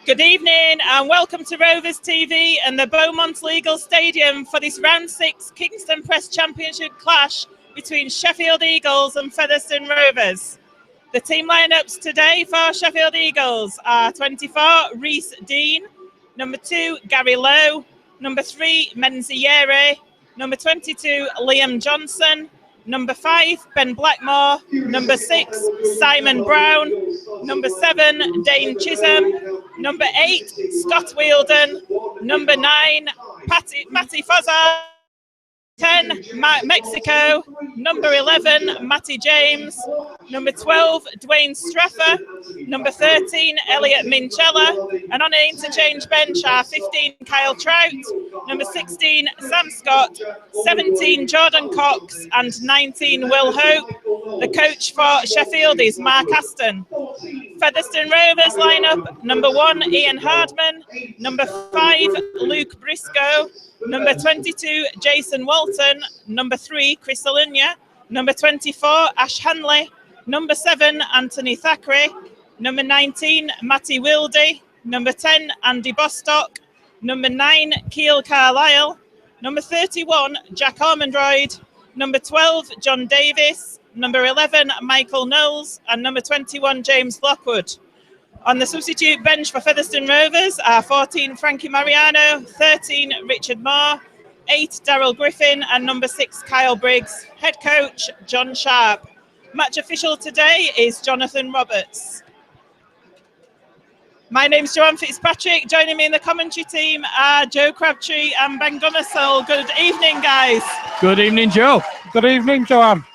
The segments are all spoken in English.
Good evening and welcome to Rovers TV and the Beaumount Legal Stadium for this round 6 Kingstone Press Championship clash between Sheffield Eagles and Featherstone Rovers. The team lineups today for Sheffield Eagles are 24, Reece Dean, number 2, Gary Lowe, number 3, Menziere, number 22, Liam Johnson, number 5, Ben Blackmore, number 6, Simon Brown, number 7, Dane Chisholm, number 8, Scott Wheeldon, number 9, Matty Fozza, 10, Mexico, number 11, Matty James, number 12, Dwayne Streffer, number 13, Elliot Minchella, and on an interchange bench are 15, Kyle Trout, number 16, Sam Scott, 17, Jordan Cox, and 19, Will Hope. The coach for Sheffield is Mark Aston. Featherstone Rovers lineup: number 1, Ian Hardman, number 5, Luke Briscoe, number 22, Jason Walton, number 3, Chris Alunya, number 24, Ash Hanley, number 7, Anthony Thackeray, number 19, Matty Wildy, number 10, Andy Bostock, number 9, Keel Carlisle, number 31, Jack Ormondroyd, number 12, John Davis, number 11, Michael Knowles, and number 21, James Lockwood. On the substitute bench for Featherstone Rovers are 14, Frankie Mariano, 13, Richard Moore, 8, Daryl Griffin, and number 6, Kyle Briggs. Head coach, John Sharp. Match official today is Jonathan Roberts. My name's Joanne Fitzpatrick. Joining me in the commentary team are Joe Crabtree and Ben Gunnersall. Good evening, guys. Good evening, Joe. Good evening, Joanne.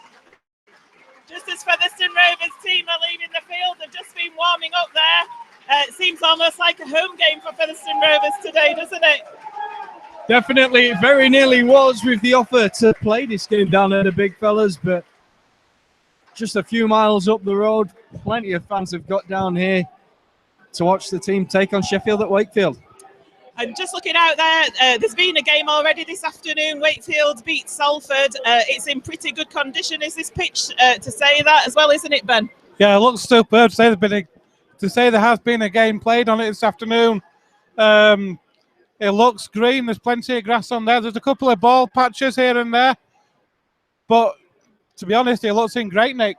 Just as Featherstone Rovers team are leaving the field, they've just been warming up there. It seems almost like a home game for Featherstone Rovers today, doesn't it? Definitely, it very nearly was with the offer to play this game down at the Big Fellas, but just a few miles up the road, plenty of fans have got down here to watch the team take on Sheffield at Wakefield. And just looking out there, there's been a game already this afternoon. Wakefield beat Salford. It's in pretty good condition, is this pitch, to say that as well, isn't it, Ben? Yeah, it looks superb. To say there has been a game played on it this afternoon. It looks green. There's plenty of grass on there. There's a couple of ball patches here and there. But to be honest, it looks in great nick.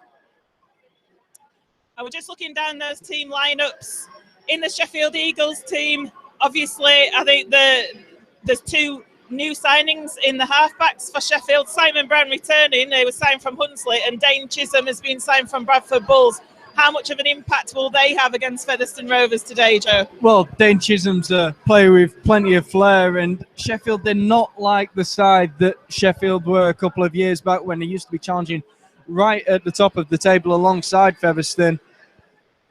I was just looking down those team lineups. In the Sheffield Eagles team, obviously, I think there's 2 new signings in the halfbacks for Sheffield. Simon Brown returning, he was signed from Hunslet, and Dane Chisholm has been signed from Bradford Bulls. How much of an impact will they have against Featherstone Rovers today, Joe? Well, Dane Chisholm's a player with plenty of flair, and Sheffield, they're not like the side that Sheffield were a couple of years back when they used to be challenging right at the top of the table alongside Featherstone.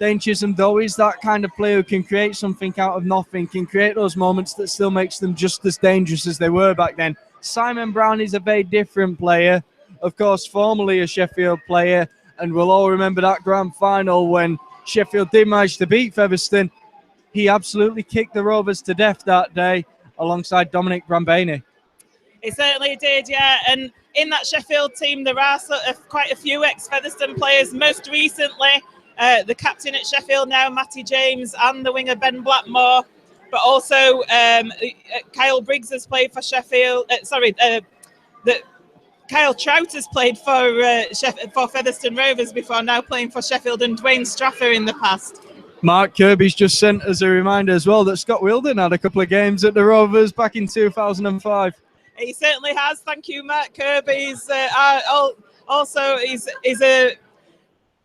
Dane Chisholm, though, is that kind of player who can create something out of nothing, can create those moments that still makes them just as dangerous as they were back then. Simon Brown is a very different player, of course, formerly a Sheffield player, and we'll all remember that grand final when Sheffield did manage to beat Featherstone. He absolutely kicked the Rovers to death that day alongside Dominic Brambani. He certainly did, yeah. And in that Sheffield team, there are quite a few ex-Featherstone players. Most recently, the captain at Sheffield now, Matty James, and the winger Ben Blackmore. But also, Kyle Briggs has played for Sheffield. Kyle Trout has played for Featherstone Rovers before, now playing for Sheffield, and Dwayne Streffer in the past. Mark Kirby's just sent us a reminder as well that Scott Wheeldon had a couple of games at the Rovers back in 2005. He certainly has. Thank you, Mark Kirby. He's a...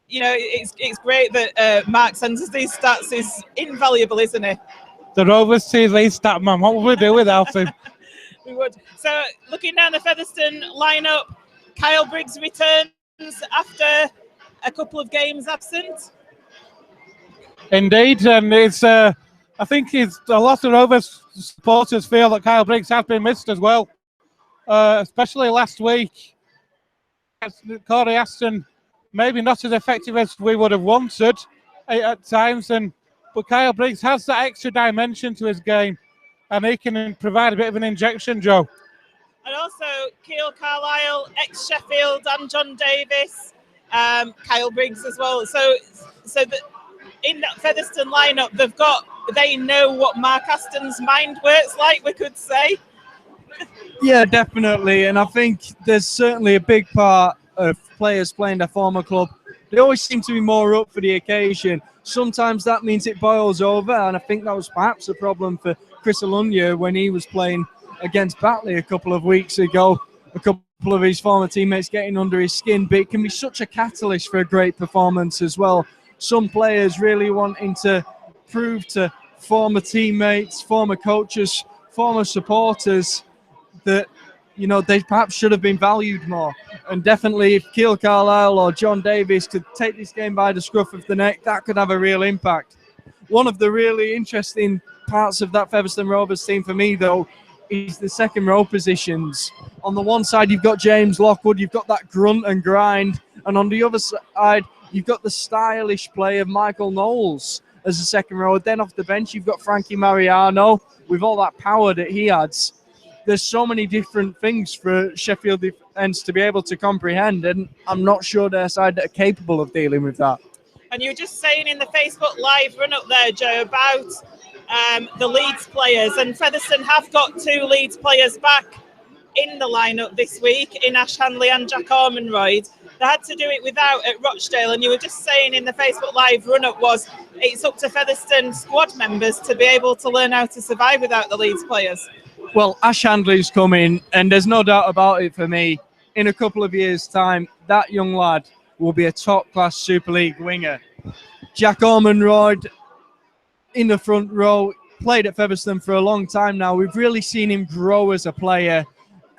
You know, it's great that Mark sends us these stats. He's invaluable, isn't he? The Rovers TV stat man. What would we do without him? We would. So, looking down the Featherstone lineup, Kyle Briggs returns after a couple of games absent. Indeed, and it's. I think a lot of Rovers supporters feel that Kyle Briggs has been missed as well, especially last week. Corey Aston. Maybe not as effective as we would have wanted at times, but Kyle Briggs has that extra dimension to his game, and he can provide a bit of an injection, Joe. And also Keel Carlisle, ex-Sheffield, and John Davis, Kyle Briggs as well. So in that Featherstone lineup, they've got they know what Mark Aston's mind works like, we could say. Yeah, definitely. And I think there's certainly a big part of players playing their former club. They always seem to be more up for the occasion. Sometimes that means it boils over, and I think that was perhaps a problem for Chris Alunya when he was playing against Batley a couple of weeks ago. A couple of his former teammates getting under his skin, but it can be such a catalyst for a great performance as well. Some players really wanting to prove to former teammates, former coaches, former supporters that, you know, they perhaps should have been valued more. And definitely if Keil Carlisle or John Davis could take this game by the scruff of the neck, that could have a real impact. One of the really interesting parts of that Featherstone Rovers team for me, though, is the second row positions. On the one side, you've got James Lockwood, you've got that grunt and grind. And on the other side, you've got the stylish play of Michael Knowles as a second row. Then off the bench, you've got Frankie Mariano with all that power that he adds. There's so many different things for Sheffield defence to be able to comprehend, and I'm not sure their side are capable of dealing with that. And you were just saying in the Facebook Live run up there, Joe, about the Leeds players, and Featherstone have got 2 Leeds players back in the lineup this week in Ash Handley and Jack Ormonroyd. They had to do it without at Rochdale, and you were just saying in the Facebook Live run-up was it's up to Featherstone squad members to be able to learn how to survive without the Leeds players. Well, Ash Handley's coming, and there's no doubt about it for me. In a couple of years' time, that young lad will be a top-class Super League winger. Jack Ormonroyd in the front row, played at Featherstone for a long time now. We've really seen him grow as a player,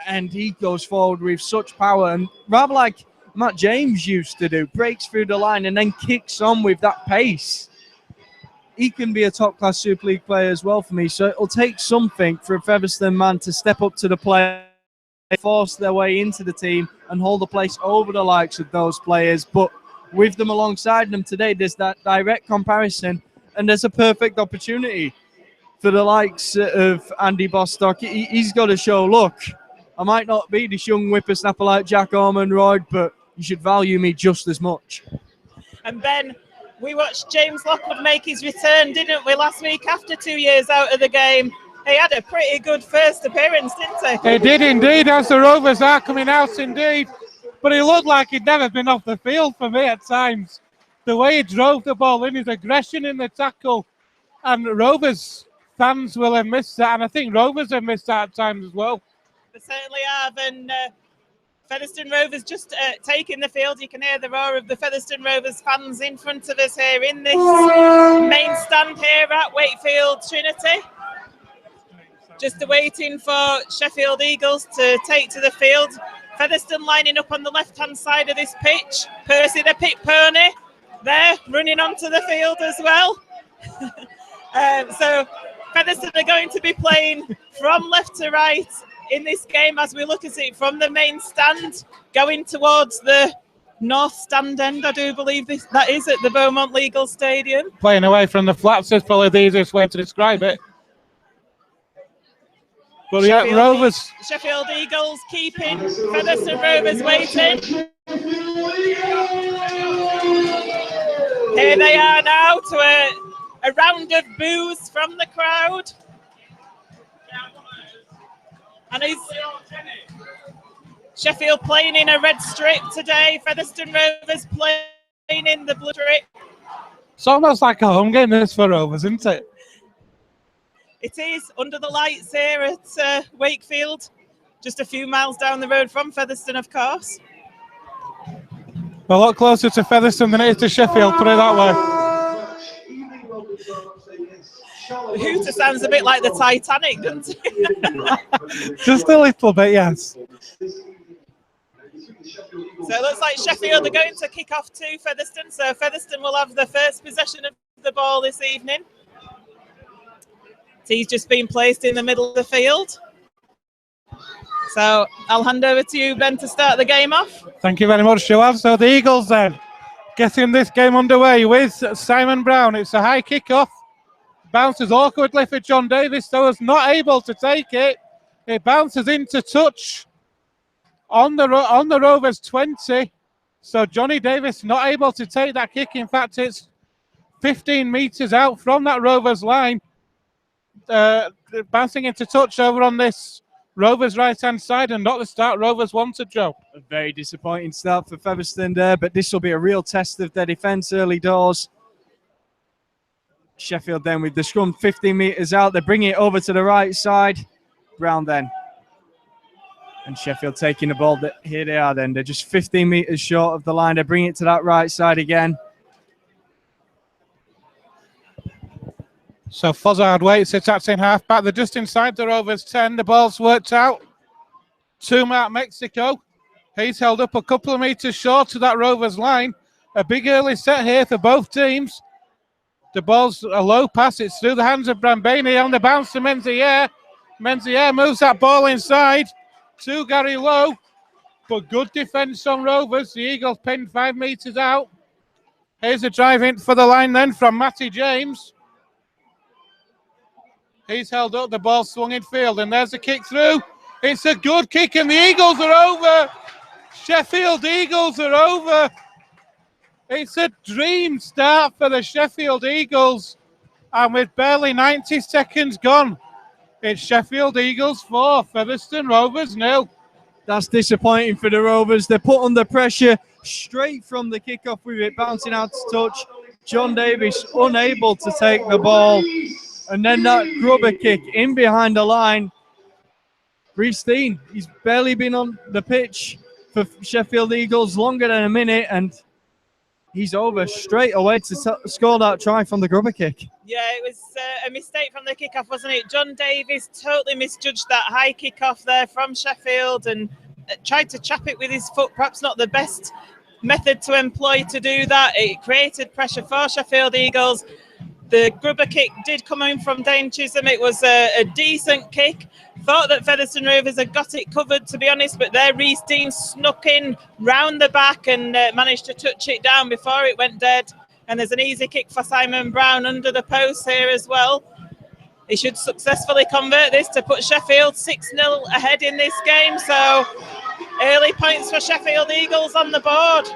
and he goes forward with such power. And rather like Matt James used to do, breaks through the line and then kicks on with that pace. He can be a top-class Super League player as well for me. So it'll take something for a Featherstone man to step up to the plate, force their way into the team and hold the place over the likes of those players. But with them alongside them today, there's that direct comparison, and there's a perfect opportunity for the likes of Andy Bostock. He's got to show, look, I might not be this young whippersnapper like Jack Ormonroyd, but you should value me just as much. And Ben, we watched James Lockwood make his return, didn't we, last week after 2 years out of the game? He had a pretty good first appearance, didn't he? He did indeed, as the Rovers are coming out indeed. But he looked like he'd never been off the field for me at times. The way he drove the ball in, his aggression in the tackle. And Rovers fans will have missed that. And I think Rovers have missed that at times as well. They certainly have. And Featherstone Rovers just taking the field. You can hear the roar of the Featherstone Rovers fans in front of us here in this main stand here at Wakefield Trinity. Just waiting for Sheffield Eagles to take to the field. Featherstone lining up on the left-hand side of this pitch. Percy the pit pony there running onto the field as well. So Featherstone are going to be playing from left to right in this game as we look at it from the main stand, going towards the north stand end, I do believe that is at the Beaumount Legal Stadium. Playing away from the flats is probably the easiest way to describe it. But Sheffield Eagles keeping, Featherstone Rovers waiting. Here they are now to a round of boos from the crowd. And Sheffield playing in a red strip today. Featherstone Rovers playing in the blue strip. It's almost like a home game this for Rovers, isn't it? It is, under the lights here at Wakefield, just a few miles down the road from Featherstone, of course. A lot closer to Featherstone than it is to Sheffield, put it that way. The hooter sounds a bit like the Titanic, doesn't it? Just a little bit, yes. So it looks like Sheffield are going to kick off to Featherstone. So Featherstone will have the first possession of the ball this evening. He's just been placed in the middle of the field. So I'll hand over to you, Ben, to start the game off. Thank you very much, Joanne. So the Eagles then getting this game underway with Simon Brown. It's a high kick-off. Bounces awkwardly for John Davis, so is not able to take it. It bounces into touch on the Rovers 20. So Johnny Davis not able to take that kick. In fact, it's 15 metres out from that Rovers line. Bouncing into touch over on this Rovers right-hand side, and not the start Rovers wanted, Joe. A very disappointing start for Featherstone there, but this will be a real test of their defence early doors. Sheffield then with the scrum 15 metres out. They bring it over to the right side. Brown then. And Sheffield taking the ball. Here they are then. They're just 15 metres short of the line. They bring it to that right side again. So Fozzard waits, attacks in half back. They're just inside the Rovers 10. The ball's worked out to Mark Mexico. He's held up a couple of metres short of that Rovers line. A big early set here for both teams. The ball's a low pass. It's through the hands of Brambani on the bounce to Menzier. Menzier moves that ball inside to Gary Lowe. But good defence on Rovers. The Eagles pinned 5 metres out. Here's a drive in for the line then from Matty James. He's held up, the ball swung in field, and there's a kick through. It's a good kick, and the Eagles are over. Sheffield Eagles are over. It's a dream start for the Sheffield Eagles. And with barely 90 seconds gone, it's Sheffield Eagles 4, Featherstone Rovers 0. That's disappointing for the Rovers. They're put under pressure straight from the kickoff with it bouncing out to touch. John Davis unable to take the ball. And then that grubber kick in behind the line. Reece Dean, he's barely been on the pitch for Sheffield Eagles longer than a minute, and he's over straight away to score that try from the grubber kick. Yeah, it was a mistake from the kickoff, wasn't it? John Davis totally misjudged that high kickoff there from Sheffield and tried to chap it with his foot. Perhaps not the best method to employ to do that. It created pressure for Sheffield Eagles. The grubber kick did come in from Dane Chisholm. It was a decent kick. Thought that Featherstone Rovers had got it covered, to be honest, but there Reece Dean snuck in round the back and managed to touch it down before it went dead. And there's an easy kick for Simon Brown under the post here as well. He should successfully convert this to put Sheffield 6-0 ahead in this game. So early points for Sheffield Eagles on the board.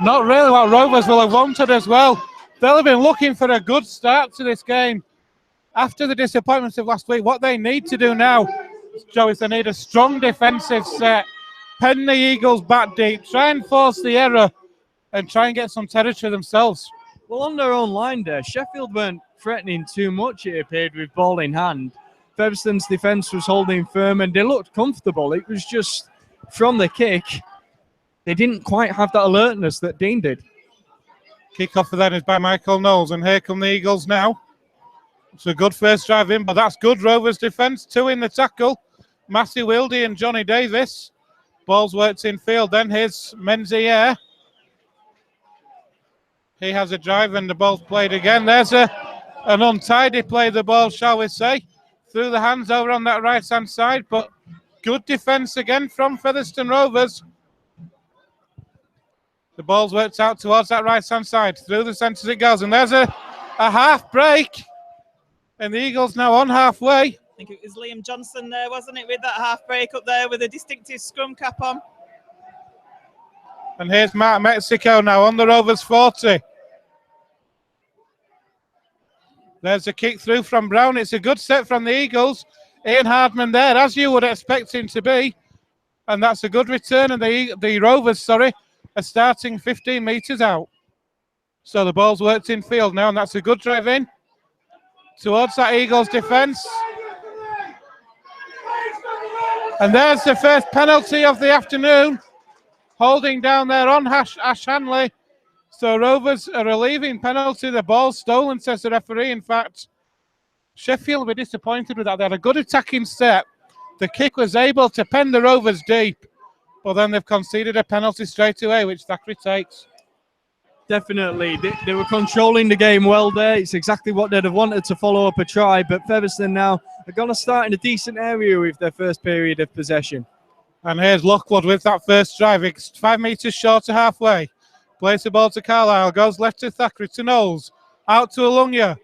Not really what Rovers will have wanted as well. They'll have been looking for a good start to this game. After the disappointments of last week, what they need to do now, Joe, is they need a strong defensive set, pen the Eagles back deep, try and force the error, and try and get some territory themselves. Well, on their own line there, Sheffield weren't threatening too much, it appeared, with ball in hand. Featherstone's defence was holding firm, and they looked comfortable. It was just, from the kick, they didn't quite have that alertness that Dean did. Kick-off for that is by Michael Knowles, and here come the Eagles now. It's a good first drive in, but that's good Rovers defence. 2 in the tackle. Matthew Wildy and Johnny Davis. Ball's worked in field then. Here's Menzier. He has a drive and the ball's played again. There's an untidy play, the ball, shall we say. Through the hands over on that right-hand side, but good defence again from Featherstone Rovers. The ball's worked out towards that right-hand side. Through the centres it goes, and there's a half break. And the Eagles now on halfway. I think it was Liam Johnson there, wasn't it, with that half break up there with a distinctive scrum cap on. And here's Mark Mexico now on the Rovers 40. There's a kick through from Brown. It's a good set from the Eagles. Ian Hardman there, as you would expect him to be. And that's a good return. And the Rovers, are starting 15 metres out. So the ball's worked in field now, and that's a good drive in towards that Eagles defence. And there's the first penalty of the afternoon. Holding down there on Ash Hanley. So Rovers a relieving penalty. The ball's stolen, says the referee. In fact, Sheffield will be disappointed with that. They had a good attacking set. The kick was able to pen the Rovers deep. But then they've conceded a penalty straight away, which Thackeray takes. Definitely. They were controlling the game well there. It's exactly what they'd have wanted to follow up a try. But Featherstone now are going to start in a decent area with their first period of possession. And here's Lockwood with that first drive. It's 5 metres short of halfway. Plays the ball to Carlisle. Goes left to Thackeray, to Knowles. Out to Alunga.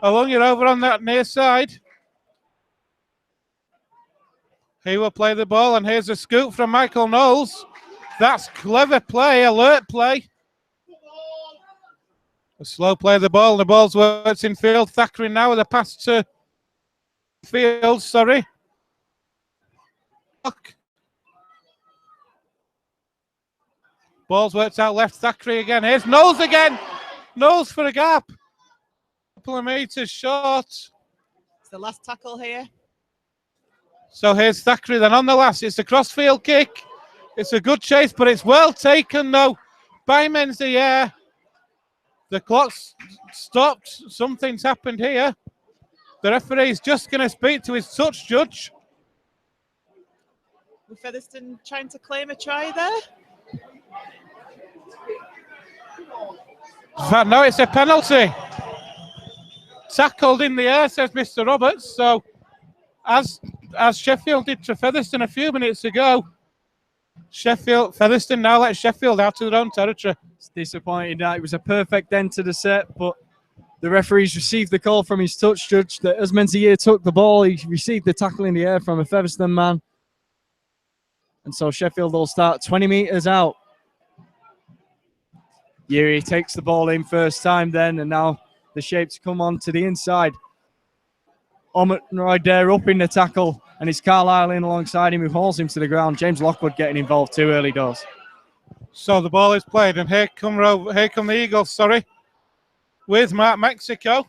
Alunga over on that near side. He will play the ball. And here's a scoop from Michael Knowles. That's clever play, alert play. A slow play of the ball. The ball's worked in field. Thackeray now with a pass to field. Sorry. Ball's worked out left. Thackeray again. Here's Knowles again. Knowles for a gap. A couple of meters short. It's the last tackle here. So here's Thackeray then on the last. It's a crossfield kick. It's a good chase, but it's well taken though by Menzies. The clock's stopped. Something's happened here. The referee's just going to speak to his touch judge. Was Featherstone trying to claim a try there? In fact, no, it's a penalty. Tackled in the air, says Mr. Roberts. So, as Sheffield did to Featherstone a few minutes ago, Featherstone now let Sheffield out of their own territory. It's disappointing that it was a perfect end to the set, but the referees received the call from his touch judge that as Menzies took the ball, he received the tackle in the air from a Featherstone man. And so Sheffield will start 20 metres out. Yuri takes the ball in first time then, and now the shapes come on to the inside. Omroyd there up in the tackle, and it's Carlisle in alongside him who hauls him to the ground. James Lockwood getting involved too early doors. So the ball is played, and here come the Eagles, with Mark Mexico.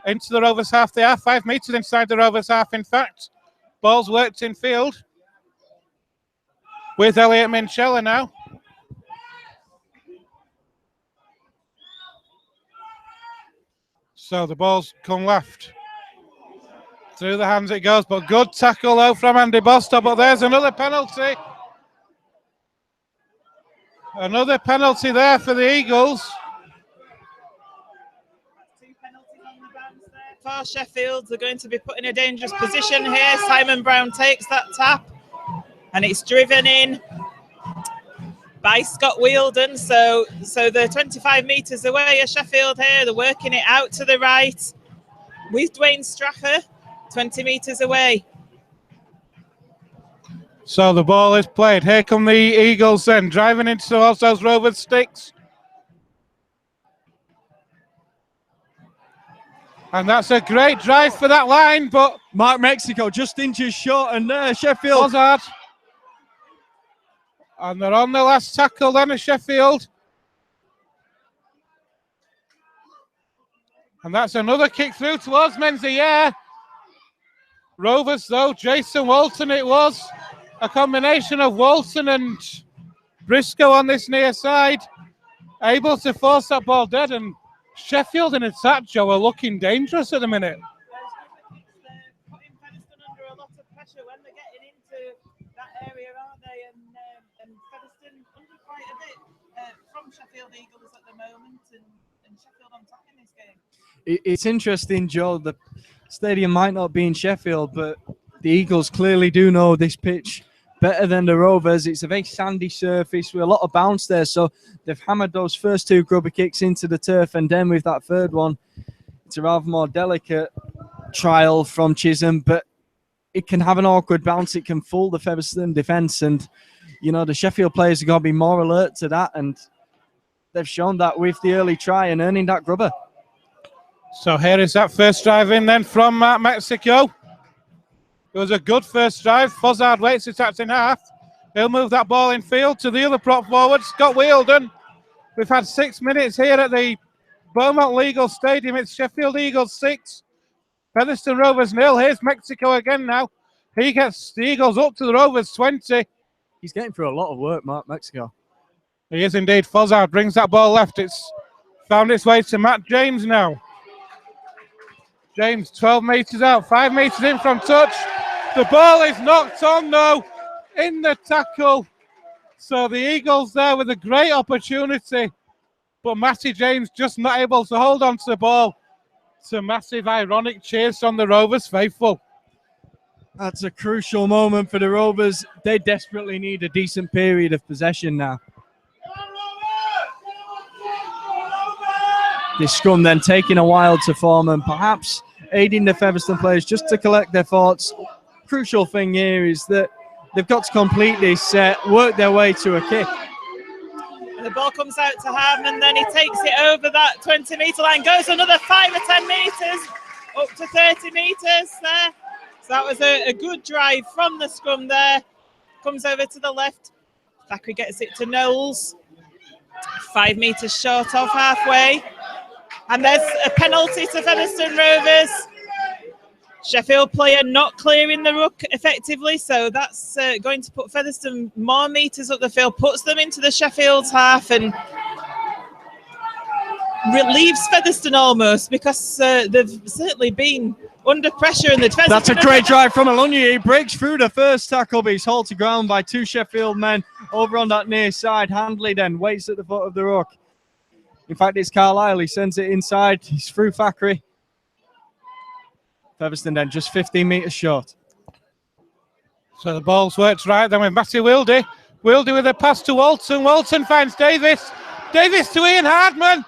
Into the Rovers half. They are 5 metres inside the Rovers half, in fact. Ball's worked in field with Elliot Minchella now. So the ball's come left. Through the hands it goes, but good tackle though from Andy Bostow, but there's another penalty. Another penalty there for the Eagles. 2 penalties on the bounce there for Sheffield. They're going to be put in a dangerous position here. Simon Brown takes that tap, and it's driven in by Scott Wheeldon. So they're 25 metres away at Sheffield here. They're working it out to the right with Dwayne Strachan, 20 metres away. So the ball is played. Here come the Eagles then, driving into those Rovers sticks. And that's a great drive for that line, but Mark Mexico just inches short, and there Sheffield. Hazard. And they're on the last tackle then at Sheffield. And that's another kick through towards Menzies. Rovers though, Jason Walton it was. A combination of Walton and Briscoe on this near side. Able to force that ball dead, and Sheffield in attack, Joe, are looking dangerous at the minute. They're putting Featherstone under a lot of pressure when they're getting into that area, aren't they? And Featherstone under quite a bit from Sheffield Eagles at the moment, and Sheffield on top in this game. It's interesting, Joe. The stadium might not be in Sheffield, but the Eagles clearly do know this pitch better than the Rovers. It's a very sandy surface with a lot of bounce there, so they've hammered those first 2 grubber kicks into the turf, and then with that third one, it's a rather more delicate trial from Chisholm, but it can have an awkward bounce. It can fool the Featherstone defence, and you know the Sheffield players have got to be more alert to that, and they've shown that with the early try and earning that grubber. So here is that first drive in then from Mark Mexico. It was a good first drive. Fozzard waits it out in half. He'll move that ball in field to the other prop forward, Scott Wheeldon. We've had 6 minutes here at the Beaumount Legal Stadium. It's Sheffield Eagles 6, Featherstone Rovers 0. Here's Mexico again now. He gets the Eagles up to the Rovers 20. He's getting through a lot of work, Mark Mexico. He is indeed. Fozzard brings that ball left. It's found its way to Matt James now. James 12 metres out, 5 metres in from touch. The ball is knocked on though in the tackle. So the Eagles there with a great opportunity, but Matty James just not able to hold on to the ball. It's a massive ironic cheers from the Rovers faithful. That's a crucial moment for the Rovers. They desperately need a decent period of possession now. This scrum then taking a while to form and perhaps aiding the Featherstone players just to collect their thoughts. Crucial thing here is that they've got to complete this set, work their way to a kick. The ball comes out to Hardman, then he takes it over that 20-metre line, goes another 5 or 10 metres, up to 30 metres there. So that was a good drive from the scrum there. Comes over to the left. Thackeray gets it to Knowles. 5 metres short of halfway. And there's a penalty to Featherstone Rovers. Sheffield player not clearing the ruck effectively, so that's going to put Featherstone more metres up the field, puts them into the Sheffield's half and relieves Featherstone almost, because they've certainly been under pressure in the defence. That's a great drive from Alunyi. He breaks through the first tackle, but he's hauled to ground by 2 Sheffield men over on that near side. Handley then waits at the foot of the ruck. In fact, it's Carlisle. He sends it inside. He's through Thackeray. Featherstone then just 15 metres short. So the ball's worked right then with Matty Wildy. Wildy with a pass to Walton. Walton finds Davis. Davis to Ian Hardman.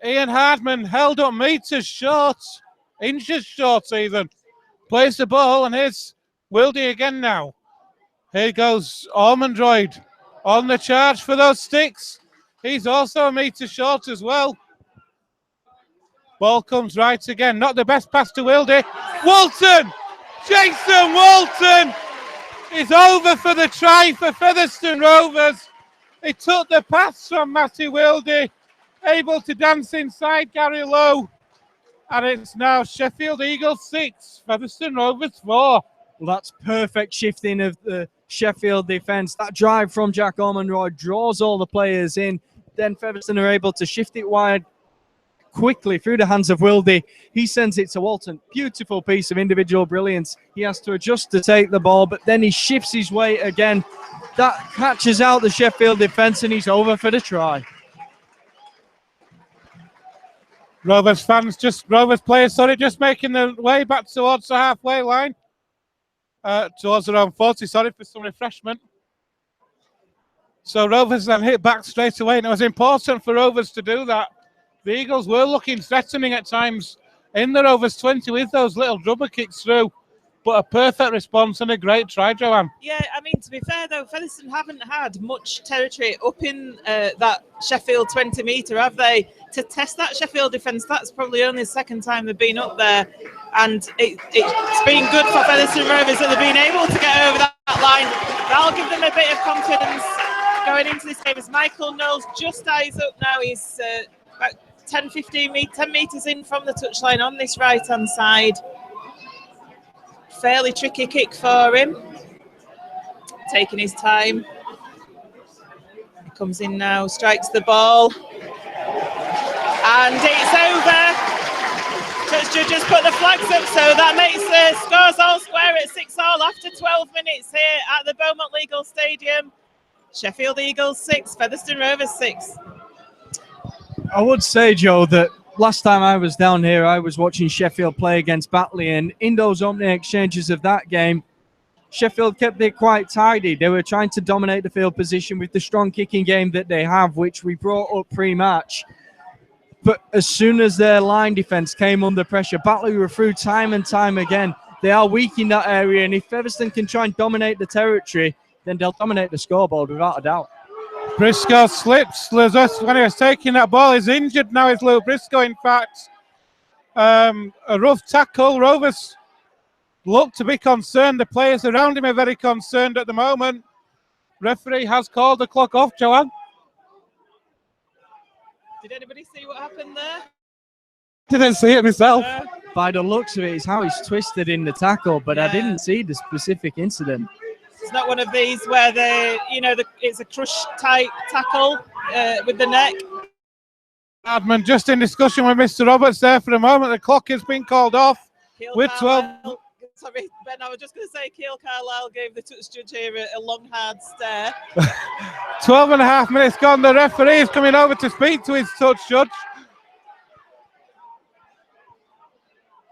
Ian Hardman held up metres short. Inches short even. Plays the ball, and here's Wildy again now. Here goes Ormondroyd on the charge for those sticks. He's also a metre short as well. Ball comes right again. Not the best pass to Wildy. Walton! Jason Walton is over for the try for Featherstone Rovers. He took the pass from Matty Wildy, able to dance inside Gary Lowe. And it's now Sheffield Eagles 6, Featherstone Rovers 4. Well, that's perfect shifting of the Sheffield defence. That drive from Jack Ormondroyd draws all the players in. Then Featherstone are able to shift it wide quickly through the hands of Wildy. He sends it to Walton. Beautiful piece of individual brilliance. He has to adjust to take the ball, but then he shifts his weight again. That catches out the Sheffield defence, and he's over for the try. Rovers players, just making their way back towards the halfway line. Towards around 40, for some refreshment. So Rovers then hit back straight away, and it was important for Rovers to do that. The Eagles were looking threatening at times in the Rovers 20 with those little rubber kicks through, but a perfect response and a great try, Joanne. Yeah, I mean, to be fair though, Featherstone haven't had much territory up in that Sheffield 20 metre, have they? To test that Sheffield defence, that's probably only the second time they've been up there, and it's been good for Featherstone Rovers that they've been able to get over that line. That'll give them a bit of confidence going into this game as Michael Knowles just eyes up now. He's about 10 metres in from the touchline on this right-hand side. Fairly tricky kick for him. Taking his time. He comes in now, strikes the ball. And it's over. Touch judges put the flags up, so that makes the scores all square at 6-all after 12 minutes here at the Beaumount Legal Stadium. Sheffield Eagles 6, Featherstone Rovers 6. I would say, Joe, that last time I was down here, I was watching Sheffield play against Batley, and in those opening exchanges of that game, Sheffield kept it quite tidy. They were trying to dominate the field position with the strong kicking game that they have, which we brought up pre-match. But as soon as their line defence came under pressure, Batley were through time and time again. They are weak in that area, and if Featherstone can try and dominate the territory, then they'll dominate the scoreboard without a doubt. Briscoe slips. When he was taking that ball, he's injured now, is Lou Briscoe, in fact. A rough tackle. Rovers look to be concerned. The players around him are very concerned at the moment. Referee has called the clock off, Joanne. Did anybody see what happened there? Didn't see it myself. By the looks of it, it's how he's twisted in the tackle, but I didn't see the specific incident. It's not one of these where it's a crush type tackle with the neck. Hardman just in discussion with Mr. Roberts there for a moment. The clock has been called off with 12. Sorry, Ben, I was just going to say Keil Carlisle gave the touch judge here a long, hard stare. 12 and a half minutes gone. The referee is coming over to speak to his touch judge.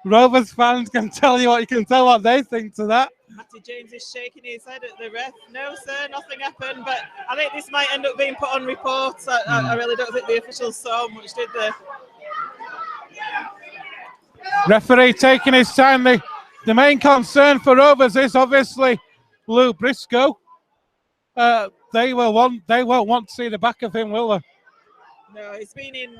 Rovers fans can tell what they think to that. Matty James is shaking his head at the ref. No, sir, nothing happened. But I think this might end up being put on reports. I really don't think the officials saw much, did they? Referee taking his time. The main concern for Rovers is obviously Lou Briscoe. they won't want to see the back of him, will they? No, he's been in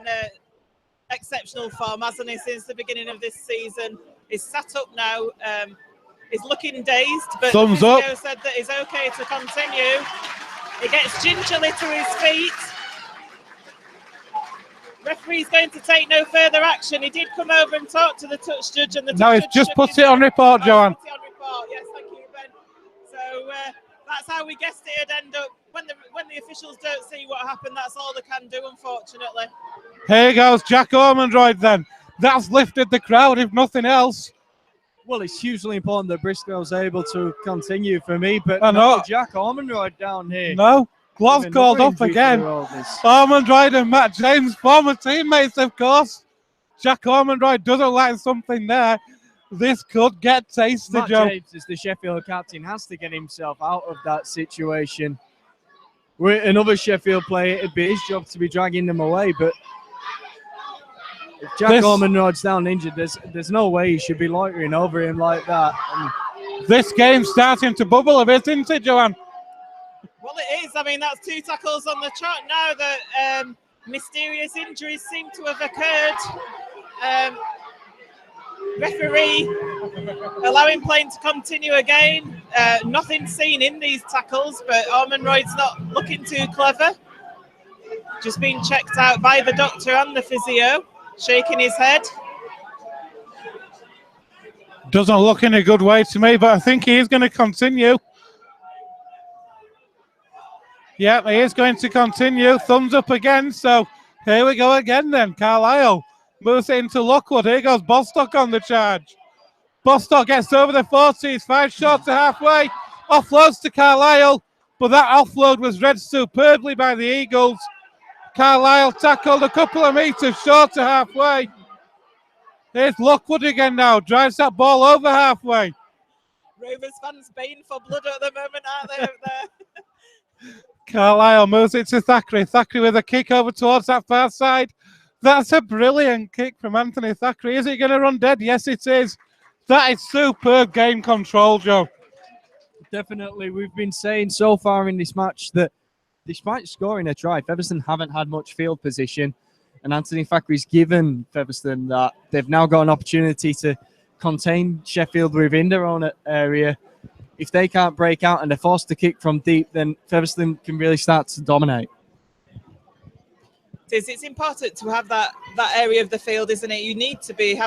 exceptional form, hasn't he, since the beginning of this season. He's sat up now. He's looking dazed, but Thumbs the up. physio said that he's okay to continue. He gets gingerly to his feet. Referee's going to take no further action. He did come over and talk to the touch judge, and the No, touch he's judge just put it on report, Joanne. Put it on report. Yes, thank you, Ben. So that's how we guessed it'd end up. When the officials don't see what happened, that's all they can do, unfortunately. Here goes Jack Ormondroyd then. That's lifted the crowd, if nothing else. Well, it's hugely important that Briscoe's able to continue for me, but I know. no Jack Ormondroyd down here. No, gloves called up again. Ormondroyd and Matt James, former teammates, of course. Jack Ormondroyd doesn't like something there. This could get tasty, Matt Joe. James, as the Sheffield captain, has to get himself out of that situation. With another Sheffield player, it'd be his job to be dragging them away, but if Jack Ormondroyd's down injured, there's no way he should be loitering over him like that. This game's starting to bubble a bit, isn't it, Joanne? Well, it is. I mean, that's 2 tackles on the trot now that mysterious injuries seem to have occurred. Referee allowing play to continue again. Nothing seen in these tackles, but Ormondroyd's not looking too clever. Just being checked out by the doctor and the physio, shaking his head. Doesn't look in a good way to me, but I think he is going to continue. Yeah, he is going to continue. Thumbs up again. So here we go again then. Carlisle moves it into Lockwood. Here goes Bostock on the charge. Bostock gets over the 40s, 5 short to halfway. Offloads to Carlisle, but that offload was read superbly by the Eagles. Carlisle tackled a couple of metres short to halfway. Here's Lockwood again now. Drives that ball over halfway. Rovers fans baying for blood at the moment, aren't they, up there? Carlisle moves it to Thackeray. Thackeray with a kick over towards that far side. That's a brilliant kick from Anthony Thackeray. Is it going to run dead? Yes, it is. That is superb game control, Joe. Definitely. We've been saying so far in this match that despite scoring a try, Featherstone haven't had much field position, and Anthony Thackeray's given Featherstone that. They've now got an opportunity to contain Sheffield within their own area. If they can't break out and they're forced to kick from deep, then Featherstone can really start to dominate. It's important to have that area of the field, isn't it? You need to be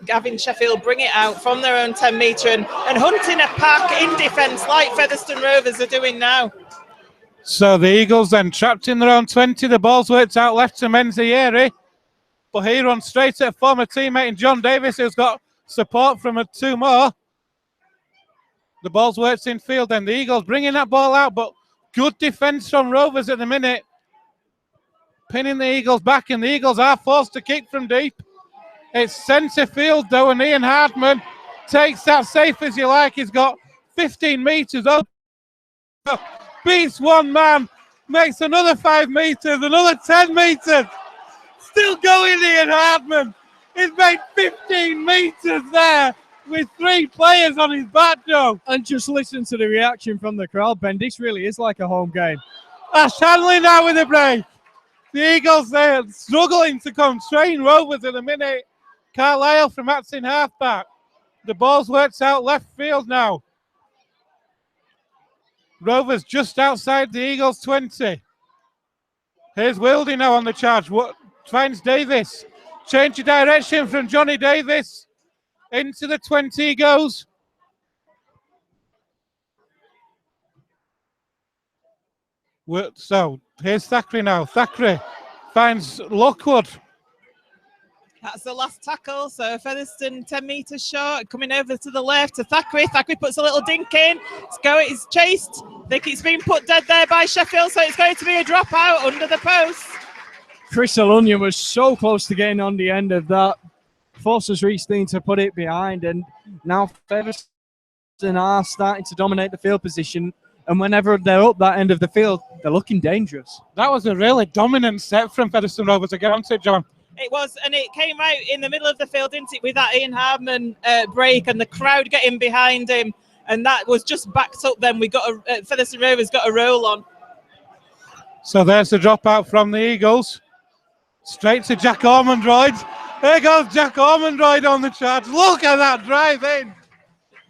having Sheffield bring it out from their own 10 metre and hunting a pack in defence like Featherstone Rovers are doing now. So the Eagles then trapped in their own 20. The ball's worked out left to Menzieri, but he runs straight at former teammate in John Davis, who's got support from 2 more. The ball's worked in field then. The Eagles bringing that ball out, but good defence from Rovers at the minute. Pinning the Eagles back, and the Eagles are forced to kick from deep. It's centre field though, and Ian Hardman takes that safe as you like. He's got 15 metres up. Beats one man, makes another 5 metres, another 10 metres. Still going, Ian Hardman. He's made 15 metres there with 3 players on his back, Joe. And just listen to the reaction from the crowd, Ben. This really is like a home game. Ash Hanley now with a break. The Eagles there struggling to constrain Rovers in a minute. Carlisle from Atson halfback. The ball's worked out left field now. Rovers just outside the Eagles 20. Here's Wildy now on the charge. Finds Davis. Change of direction from Johnny Davis. Into the 20 he goes. So here's Thackeray now. Thackeray finds Lockwood. That's the last tackle. So Featherstone 10 metres short, coming over to the left to Thackeray. Thackeray puts a little dink in. It's chased. I think it's been put dead there by Sheffield, so it's going to be a dropout under the post. Chris Alunion was so close to getting on the end of that. Forces Reesteen to put it behind, and now Featherstone are starting to dominate the field position. And whenever they're up that end of the field, they're looking dangerous. That was a really dominant set from Featherstone Rovers again, wasn't it, John? It was, and it came out in the middle of the field, didn't it, with that Ian Hardman break and the crowd getting behind him. and that was just backed up. Then we got Featherstone Rovers got a roll on. So there's the dropout from the Eagles. Straight to Jack Ormondroyd. There goes Jack Ormondroyd on the charge. Look at that drive in.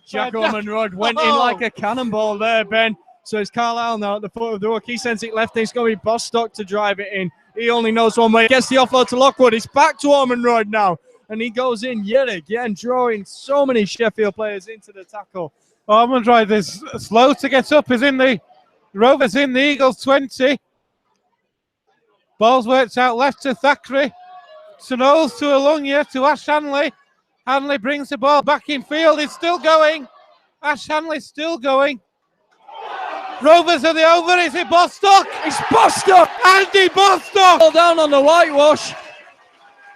Jack Ormondroyd went in like a cannonball there, Ben. So it's Carlisle now at the foot of the hook. He sends it left. It's going to be Bostock to drive it in. He only knows one way. Gets the offload to Lockwood. It's back to Ormondroyd now. And he goes in yet again, drawing so many Sheffield players into the tackle. Ormondroyd is slow to get up. He's in the Rovers in the Eagles 20. Ball's worked out left to Thackeray. To Knowles, to Alunga, to Ash Hanley. Hanley brings the ball back in field. It's still going. Ash Hanley's still going. Rovers are the over. Is it Bostock? It's Bostock! Andy Bostock! All down on the whitewash.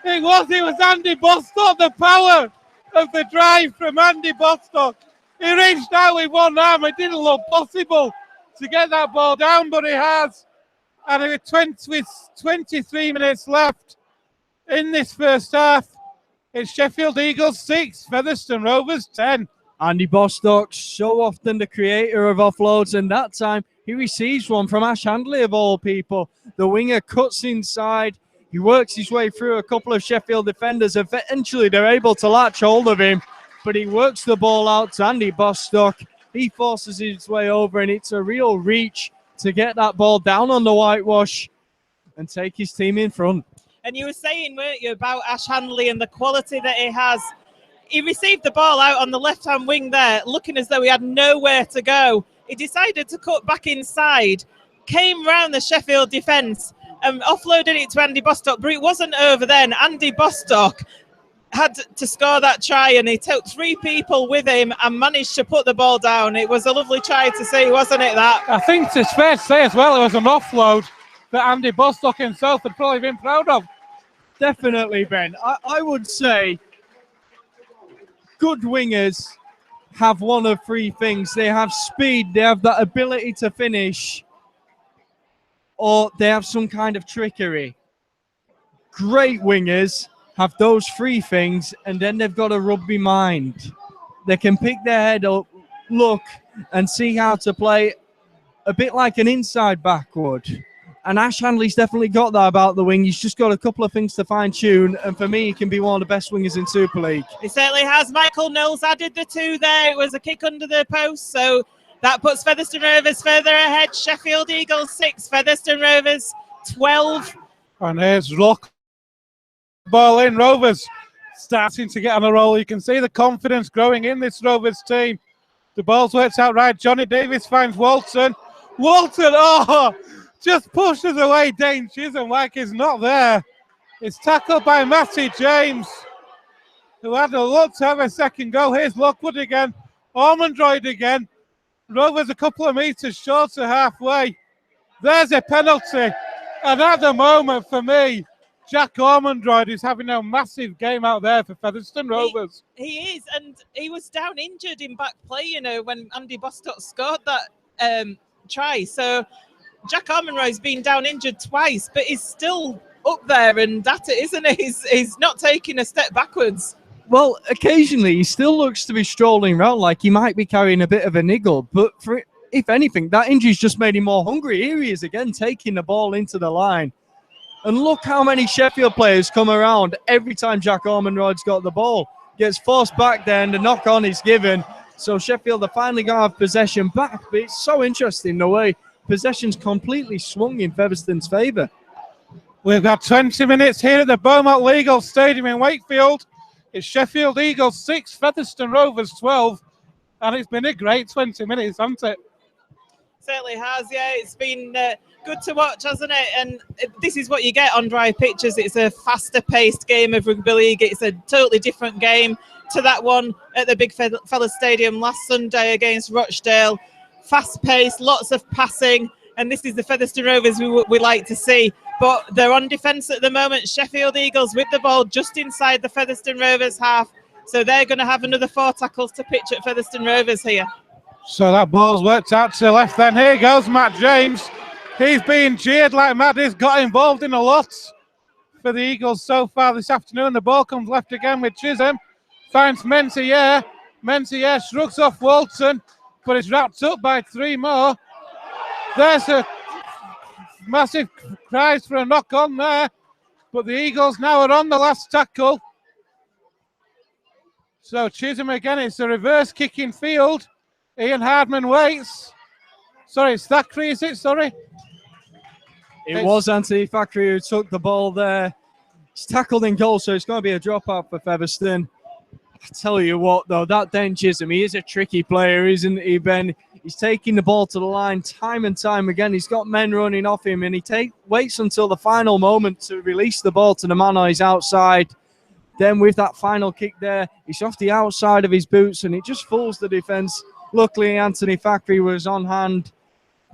It was Andy Bostock. The power of the drive from Andy Bostock. He reached out with one arm. It didn't look possible to get that ball down, but he has. And with 23 minutes left in this first half, it's Sheffield Eagles 6, Featherstone Rovers 10. Andy Bostock, so often the creator of offloads, and that time he receives one from Ash Handley of all people. The winger cuts inside. He works his way through a couple of Sheffield defenders. Eventually they're able to latch hold of him, but he works the ball out to Andy Bostock. He forces his way over, and it's a real reach to get that ball down on the whitewash and take his team in front. And you were saying, weren't you, about Ash Handley and the quality that he has. He received the ball out on the left-hand wing there, looking as though he had nowhere to go. He decided to cut back inside, came round the Sheffield defence and offloaded it to Andy Bostock, but it wasn't over then. Andy Bostock had to score that try, and he took 3 people with him and managed to put the ball down. It was a lovely try to see, wasn't it, that? I think it's fair to say as well, it was an offload that Andy Bostock himself had probably been proud of. Definitely, Ben. I would say good wingers have one of 3 things. They have speed, they have that ability to finish, or they have some kind of trickery. Great wingers have those 3 things, and then they've got a rugby mind. They can pick their head up, look, and see how to play a bit like an inside back would. And Ash Handley's definitely got that about the wing. He's just got a couple of things to fine-tune, and for me, he can be one of the best wingers in Super League. He certainly has. Michael Knowles added the 2 there. It was a kick under the post, so that puts Featherstone Rovers further ahead. Sheffield Eagles 6, Featherstone Rovers 12. And here's Rock. Ball in. Rovers starting to get on a roll. You can see the confidence growing in this Rovers team. The ball's worked out right. Johnny Davis finds Walton. Walton, just pushes away Dane Chisholm like he's not there. It's tackled by Matty James, who had a look to have a second go. Here's Lockwood again. Ormondroyd again. Rovers a couple of metres short of halfway. There's a penalty. And at the moment, for me, Jack Ormondroyd is having a massive game out there for Featherstone Rovers. He is, and he was down injured in back play, you know, when Andy Bostock scored that try. So Jack Ormondroyd's been down injured twice, but he's still up there and at it, isn't he? He's not taking a step backwards. Well, occasionally he still looks to be strolling around like he might be carrying a bit of a niggle, but if anything, that injury's just made him more hungry. Here he is again, taking the ball into the line. And look how many Sheffield players come around every time Jack Ormondroyd's got the ball. Gets forced back there and the knock-on is given. So Sheffield are finally going to have possession back. But it's so interesting the way possession's completely swung in Featherstone's favour. We've got 20 minutes here at the Beaumount Legal Stadium in Wakefield. It's Sheffield Eagles 6, Featherstone Rovers 12. And it's been a great 20 minutes, hasn't it? Certainly has, yeah. It's been good to watch, hasn't it? And this is what you get on dry pitches. It's a faster-paced game of rugby league. It's a totally different game to that one at the Big Fella Stadium last Sunday against Rochdale. Fast-paced, lots of passing, and this is the Featherstone Rovers we like to see. But they're on defence at the moment. Sheffield Eagles with the ball just inside the Featherstone Rovers half. So they're going to have another 4 tackles to pitch at Featherstone Rovers here. So that ball's worked out to the left then. Here goes Matt James. He's being jeered like Matt is. Got involved in a lot for the Eagles so far this afternoon. The ball comes left again with Chisholm. Finds Mentier. Menzies shrugs off Walton, but it's wrapped up by 3 more. There's a massive cries for a knock on there, but the Eagles now are on the last tackle. So Chisholm again, it's a reverse kicking field. Ian Hardman waits. Sorry, it's Thackeray, is it? Sorry. It was Anthony Thackeray who took the ball there. He's tackled in goal, so it's going to be a dropout for Featherstone. I tell you what, though, that Dan Chisholm, he is a tricky player, isn't he, Ben? He's taking the ball to the line time and time again. He's got men running off him, and he waits until the final moment to release the ball to the man on his outside. Then with that final kick there, he's off the outside of his boots, and it just fools the defence. Luckily, Anthony Thackeray was on hand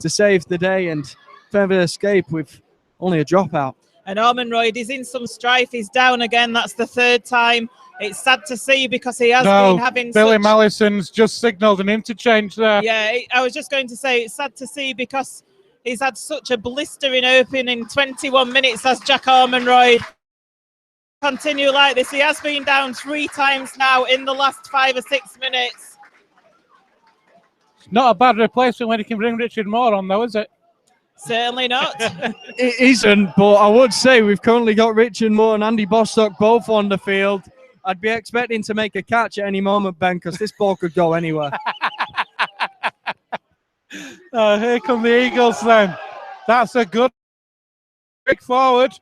to save the day, and Feather escape with only a dropout. And Ormonroyd is in some strife. He's down again. That's the 3rd time. It's sad to see because he has been having Billy Mallison's just signalled an interchange there. Yeah, I was just going to say it's sad to see because he's had such a blistering opening 21 minutes as Jack Ormonroyd. Continue like this. He has been down 3 times now in the last 5 or 6 minutes. Not a bad replacement when he can bring Richard Moore on, though, is it? Certainly not. It isn't, but I would say we've currently got Richard Moore and Andy Bostock both on the field. I'd be expecting to make a catch at any moment, Ben, because this ball could go anywhere. Here come the Eagles then. That's a good kick forward.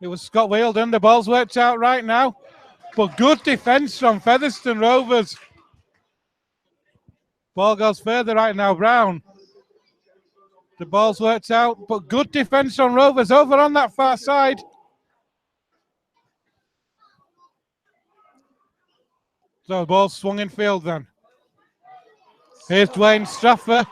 It was Scott Wheeldon. The ball's worked out right now. But good defence from Featherstone Rovers. Ball goes further right now, Brown. The ball's worked out, but good defence from Rovers over on that far side. So the ball swung in field then. Here's Dwayne Straffer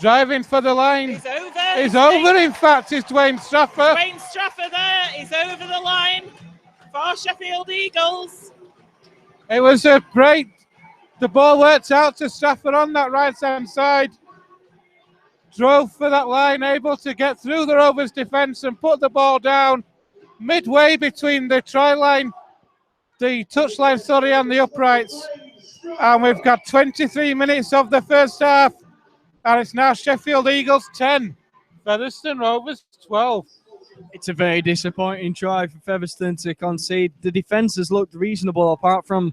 driving for the line. He's over. He's over, in fact, it's Dwayne Straffer. Dwayne Straffer there is over the line for Sheffield Eagles. It was a great, the ball worked out to Straffer on that right-hand side. Drove for that line, able to get through the Rovers defence and put the ball down midway between the try line, the touchline, sorry, and the uprights. And we've got 23 minutes of the first half. And it's now Sheffield Eagles 10, Featherstone Rovers 12. It's a very disappointing try for Featherstone to concede. The defence has looked reasonable apart from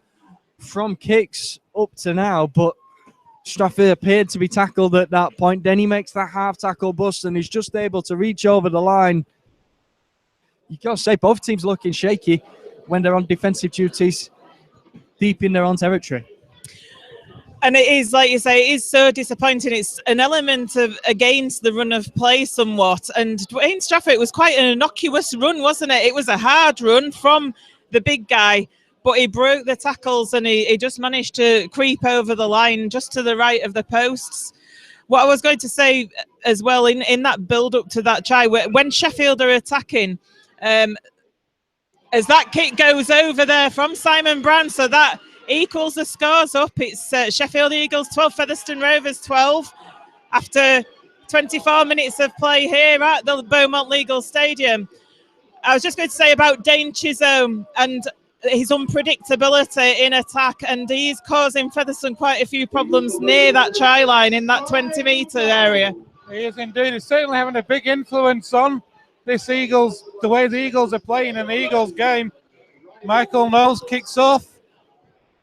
kicks up to now, but Straffer appeared to be tackled at that point. Then he makes that half tackle bust and he's just able to reach over the line. You got to say both teams looking shaky when they're on defensive duties deep in their own territory. And it is, like you say, it is so disappointing. It's an element of against the run of play somewhat. And Dwayne Straffer, it was quite an innocuous run, wasn't it? It was a hard run from the big guy, but he broke the tackles and he just managed to creep over the line just to the right of the posts. What I was going to say as well, in that build-up to that try, when Sheffield are attacking, as that kick goes over there from Simon Brand, so that equals the scores up. It's Sheffield Eagles 12, Featherstone Rovers 12 after 24 minutes of play here at the Beaumount Legal Stadium. I was just going to say about Dane Chisholm and his unpredictability in attack, and he's causing Featherstone quite a few problems near that try line in that 20-metre area. He is indeed. He's certainly having a big influence on this Eagles, the way the Eagles are playing in the Eagles game. Michael Knowles kicks off.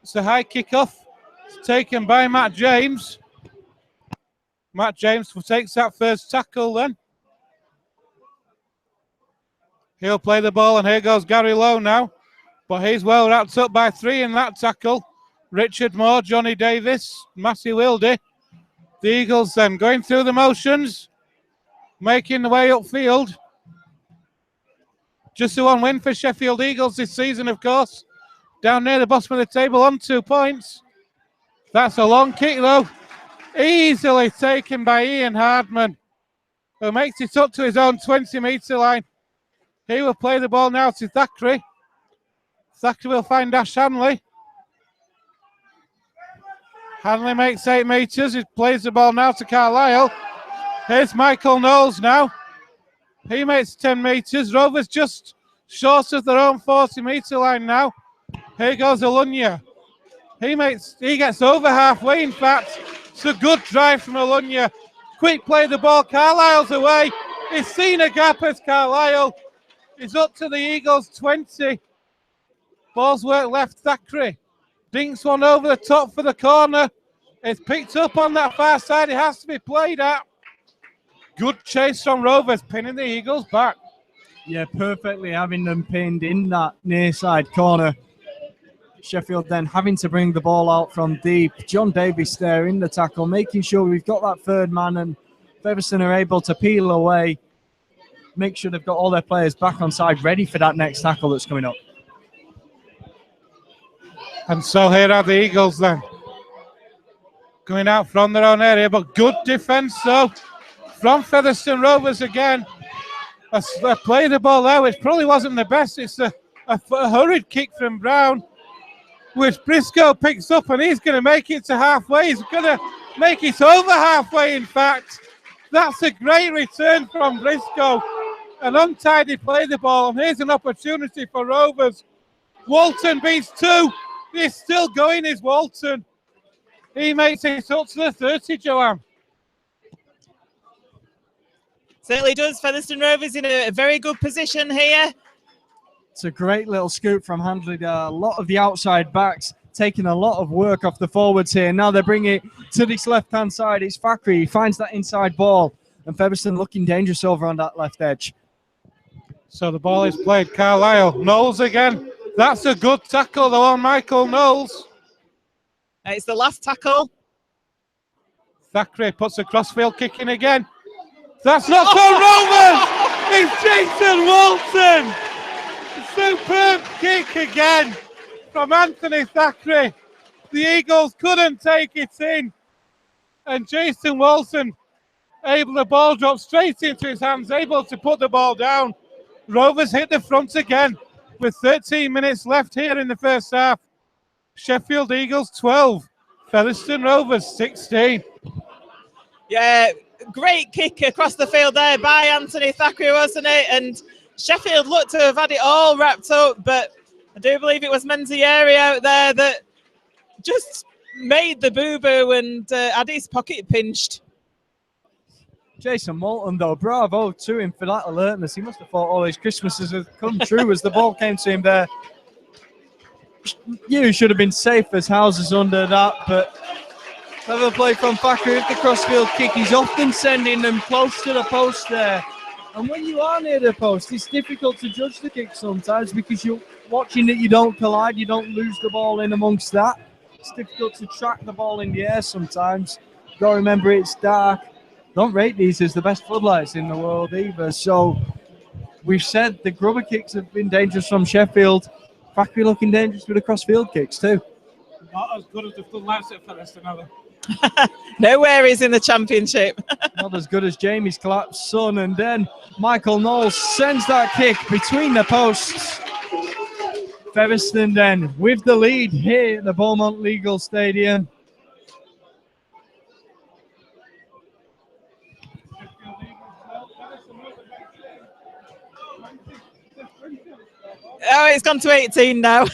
It's a high kick-off. It's taken by Matt James. Matt James takes that first tackle then. He'll play the ball, and here goes Gary Lowe now. But he's well wrapped up by 3 in that tackle. Richard Moore, Johnny Davis, Matthew Wilde. The Eagles then going through the motions, making the way upfield. Just the one win for Sheffield Eagles this season, of course. Down near the bottom of the table on 2 points. That's a long kick, though. Easily taken by Ian Hardman, who makes it up to his own 20-metre line. He will play the ball now to Thackeray. Thackeray will find Ash Hanley. Hanley makes 8 metres. He plays the ball now to Carlisle. Here's Michael Knowles now. He makes 10 metres. Rovers just short of their own 40-metre line now. Here goes Alunya. He gets over halfway, in fact. It's a good drive from Alunya. Quick play the ball. Carlisle's away. He's seen a gap as Carlisle is up to the Eagles 20. Ball's work left. Thackeray dinks one over the top for the corner. It's picked up on that far side. It has to be played at. Good chase from Rovers, pinning the Eagles back. Yeah, perfectly having them pinned in that near side corner. Sheffield then having to bring the ball out from deep. John Davies there in the tackle, making sure we've got that third man, and Featherstone are able to peel away, make sure they've got all their players back on side, ready for that next tackle that's coming up. And so here are the Eagles then. Coming out from their own area, but good defence though from Featherstone Rovers again. They play the ball there, which probably wasn't the best. It's a hurried kick from Brown, which Briscoe picks up, and he's going to make it to halfway. He's going to make it over halfway, in fact. That's a great return from Briscoe. An untidy play the ball, and here's an opportunity for Rovers. Walton beats 2. He's still going, is Walton. He makes it up to the 30, Joanne. Certainly does. Featherstone Rovers in a very good position here. It's a great little scoop from handling a lot of the outside backs, taking a lot of work off the forwards here. Now they bring it to this left-hand side. It's Thackeray. He finds that inside ball, and Featherstone looking dangerous over on that left edge. So the ball is played. Carlisle. Knowles again. That's a good tackle, though, on Michael Knowles. It's the last tackle. Thackeray puts a crossfield kick in again. That's not for Rovers! It's Jason Walton! Superb kick again from Anthony Thackeray. The Eagles couldn't take it in. And Jason Walton, the ball dropped straight into his hands, able to put the ball down. Rovers hit the front again with 13 minutes left here in the first half. Sheffield Eagles 12, Featherstone Rovers 16. Yeah, great kick across the field there by Anthony Thackeray, wasn't it? And Sheffield looked to have had it all wrapped up, but I do believe it was Menzieri out there that just made the boo-boo and had his pocket pinched. Jason Walton, though, bravo to him for that alertness. He must have thought all his Christmases had come true as the ball came to him there. You should have been safe as houses under that, but clever play from Thackeray with the crossfield kick. He's often sending them close to the post there. And when you are near the post, it's difficult to judge the kick sometimes because you're watching that you don't collide, you don't lose the ball in amongst that. It's difficult to track the ball in the air sometimes. You've got to remember it's dark. Don't rate these as the best floodlights in the world either. So we've said the grubber kicks have been dangerous from Sheffield. Thackeray looking dangerous with the crossfield kicks too. Not as good as the floodlights at Featherstone, are they? Nowhere is in the championship. Not as good as Jamie's collapsed son. And then Michael Knowles sends that kick between the posts. Featherstone then with the lead here at the Beaumount Legal Stadium. Oh, it's gone to 18 now.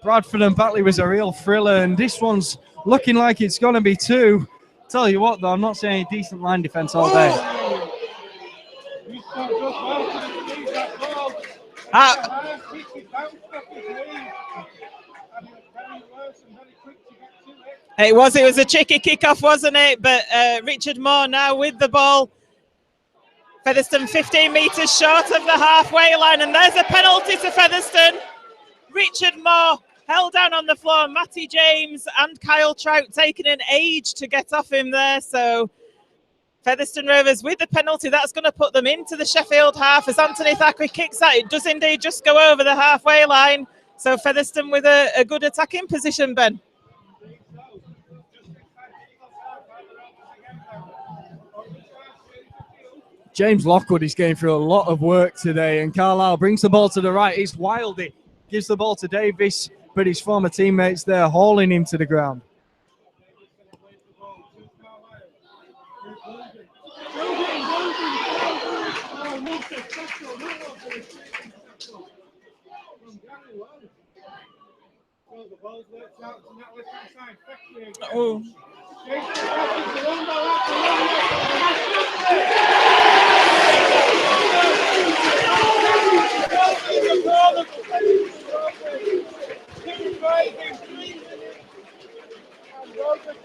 Bradford and Batley was a real thriller, and this one's looking like it's going to be 2. Tell you what, though, I'm not seeing any decent line defence all day. It was a tricky kick-off, wasn't it? But Richard Moore now with the ball. Featherstone 15 metres short of the halfway line, and there's a penalty to Featherstone. Richard Moore held down on the floor. Matty James and Kyle Trout taking an age to get off him there. So Featherstone Rovers with the penalty. That's going to put them into the Sheffield half as Anthony Thackeray kicks that. It does indeed just go over the halfway line. So Featherstone with a good attacking position, Ben. James Lockwood is going through a lot of work today, and Carlisle brings the ball to the right. It's Wildy, gives the ball to Davis, but his former teammates there hauling him to the ground. Oh.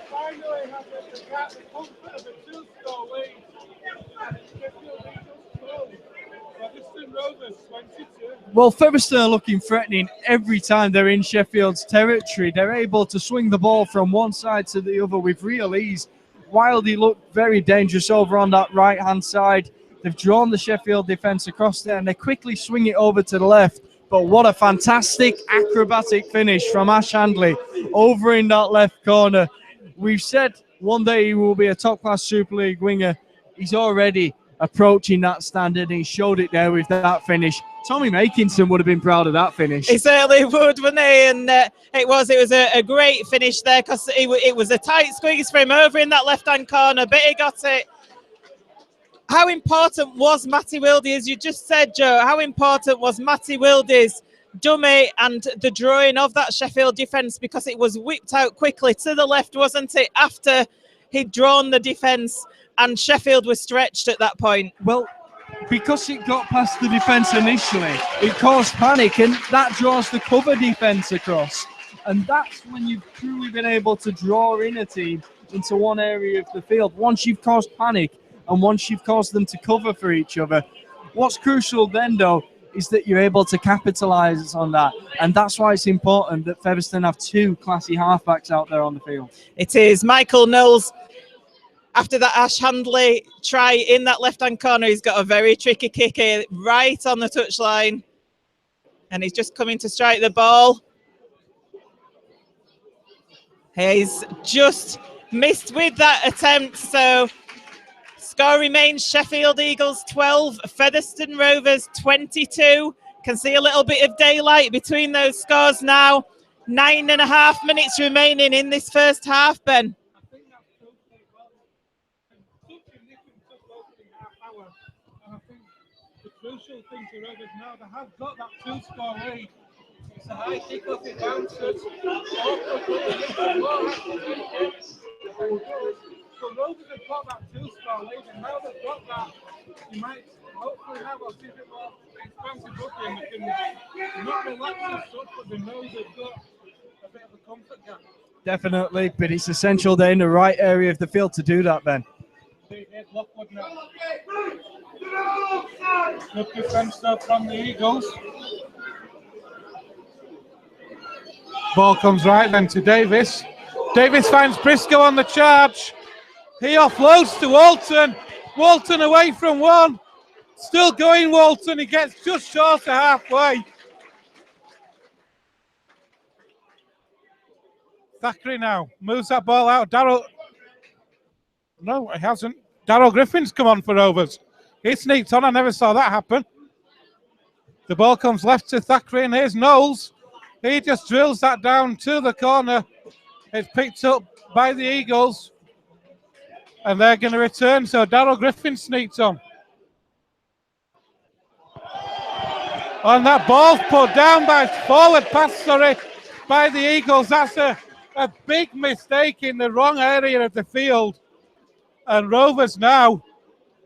Finally has the comfort of a 2-score lead. Featherstone Rovers 22. Well, Featherstone are looking threatening every time they're in Sheffield's territory. They're able to swing the ball from one side to the other with real ease. Wildy looked very dangerous over on that right-hand side. They've drawn the Sheffield defence across there, and they quickly swing it over to the left. But what a fantastic acrobatic finish from Ash Handley over in that left corner. We've said one day he will be a top-class Super League winger. He's already approaching that standard. He showed it there with that finish. Tommy Makinson would have been proud of that finish. He certainly would, wouldn't he? And it was a great finish there, because it was a tight squeeze for him over in that left-hand corner, but he got it. How important was Matty Wildy, as you just said, Joe? How important was Matty Wildy's dummy and the drawing of that Sheffield defence, because it was whipped out quickly to the left, wasn't it, after he'd drawn the defence, and Sheffield was stretched at that point? Well, because it got past the defence initially, it caused panic, and that draws the cover defence across. And that's when you've truly been able to draw in a team into one area of the field. Once you've caused panic and once you've caused them to cover for each other. What's crucial then, though, is that you're able to capitalise on that. And that's why it's important that Featherstone have two classy halfbacks out there on the field. It is. Michael Knowles, after that Ash Handley try in that left-hand corner, he's got a very tricky kick here, right on the touchline. And he's just coming to strike the ball. He's just missed with that attempt, so score remains Sheffield Eagles 12, Featherstone Rovers 22. Can see a little bit of daylight between those scores now. 9.5 minutes remaining in this first half, Ben. I think that's such a different opening half hour. And I think the crucial thing to Rovers now, they have got that 2-score lead. It's a high kick off, it bounces. So Rovers have got that 2-score lead, and now they've got that, you might hopefully have a bit more expansive booking. They can not relax as such, but they know they've got a bit of a comfort gap. Definitely, but it's essential they're in the right area of the field to do that, Ben. Good defence though from the Eagles. Ball comes right then to Davis. Davis finds Briscoe on the charge. He offloads to Walton. Walton away from one. Still going Walton. He gets just short of halfway. Thackeray now moves that ball out. Darryl. No, he hasn't. Darryl Griffin's come on for Rovers. He sneaked on. I never saw that happen. The ball comes left to Thackeray, and here's Knowles. He just drills that down to the corner. It's picked up by the Eagles. And they're going to return. So Darryl Griffin sneaked on. And that ball's put down by forward pass, by the Eagles. That's a big mistake in the wrong area of the field. And Rovers now,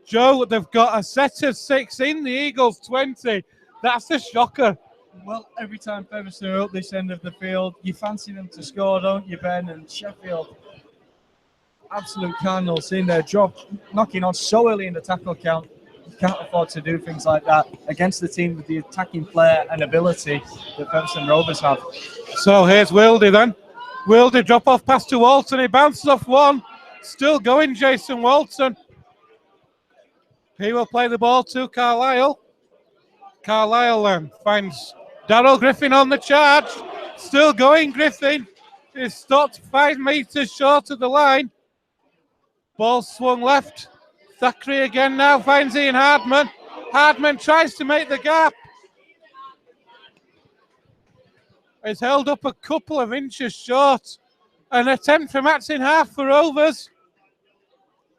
Joe, they've got a set of 6 in the Eagles 20. That's a shocker. Well, every time Featherstone are up this end of the field, you fancy them to score, don't you, Ben? And Sheffield, absolute cardinals in their drop, knocking on so early in the tackle count. You can't afford to do things like that against the team with the attacking flair and ability that Featherstone Rovers have. So here's Wildy then. Wildy drop off pass to Walton. He bounces off one. Still going, Jason Walton. He will play the ball to Carlisle. Carlisle then finds Darryl Griffin on the charge. Still going, Griffin is stopped 5 meters short of the line. Ball swung left. Thackeray again now finds Ian Hardman. Hardman tries to make the gap. It's held up a couple of inches short. An attempt from Atson half for Rovers.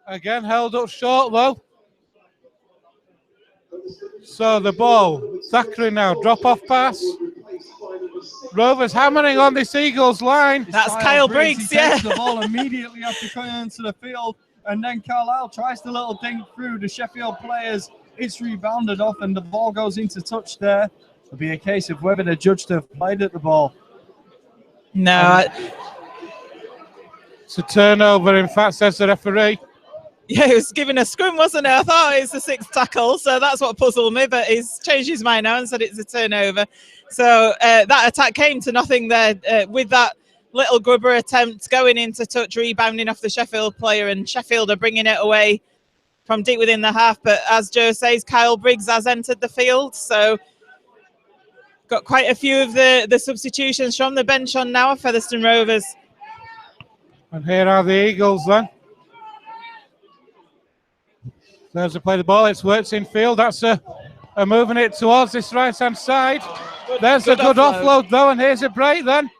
Again held up short though. So the ball, Thackeray now, drop off pass. Rovers hammering on this Eagles line. That's Kyle Briggs, He takes the ball immediately after coming into the field, and then Carlisle tries the little dink through the Sheffield players. It's rebounded off, and the ball goes into touch there. It'll be a case of whether the judge to have played at the ball. No. It's a turnover, in fact, says the referee. Yeah, he was giving a scrum, wasn't it? I thought it was the 6th tackle, so that's what puzzled me, but he's changed his mind now and said it's a turnover. So that attack came to nothing there with that little grubber attempt going into touch, rebounding off the Sheffield player, and Sheffield are bringing it away from deep within the half. But as Joe says, Kyle Briggs has entered the field, so got quite a few of the substitutions from the bench on now, Featherstone Rovers. And here are the Eagles then. There's a play the ball, it's worked in field. That's a moving it towards this right-hand side. There's a good offload though, and here's a break then.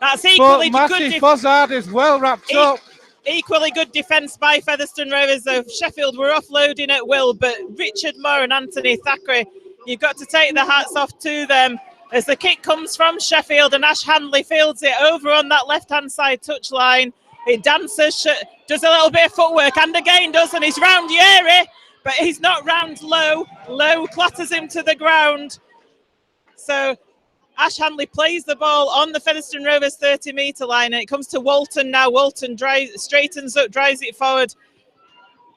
That's equally but good. Matty Fozzard is well wrapped up. Equally good defence by Featherstone Rovers, though. Sheffield were offloading at will, but Richard Moore and Anthony Thackeray, you've got to take the hats off to them. As the kick comes from Sheffield and Ash Handley fields it over on that left-hand side touchline. It dances, does a little bit of footwork, and again does, and he's round Yeri, but he's not round low. Low clatters him to the ground. So Ash Handley plays the ball on the Featherstone Rovers 30-metre line, and it comes to Walton now. Walton straightens up, drives it forward,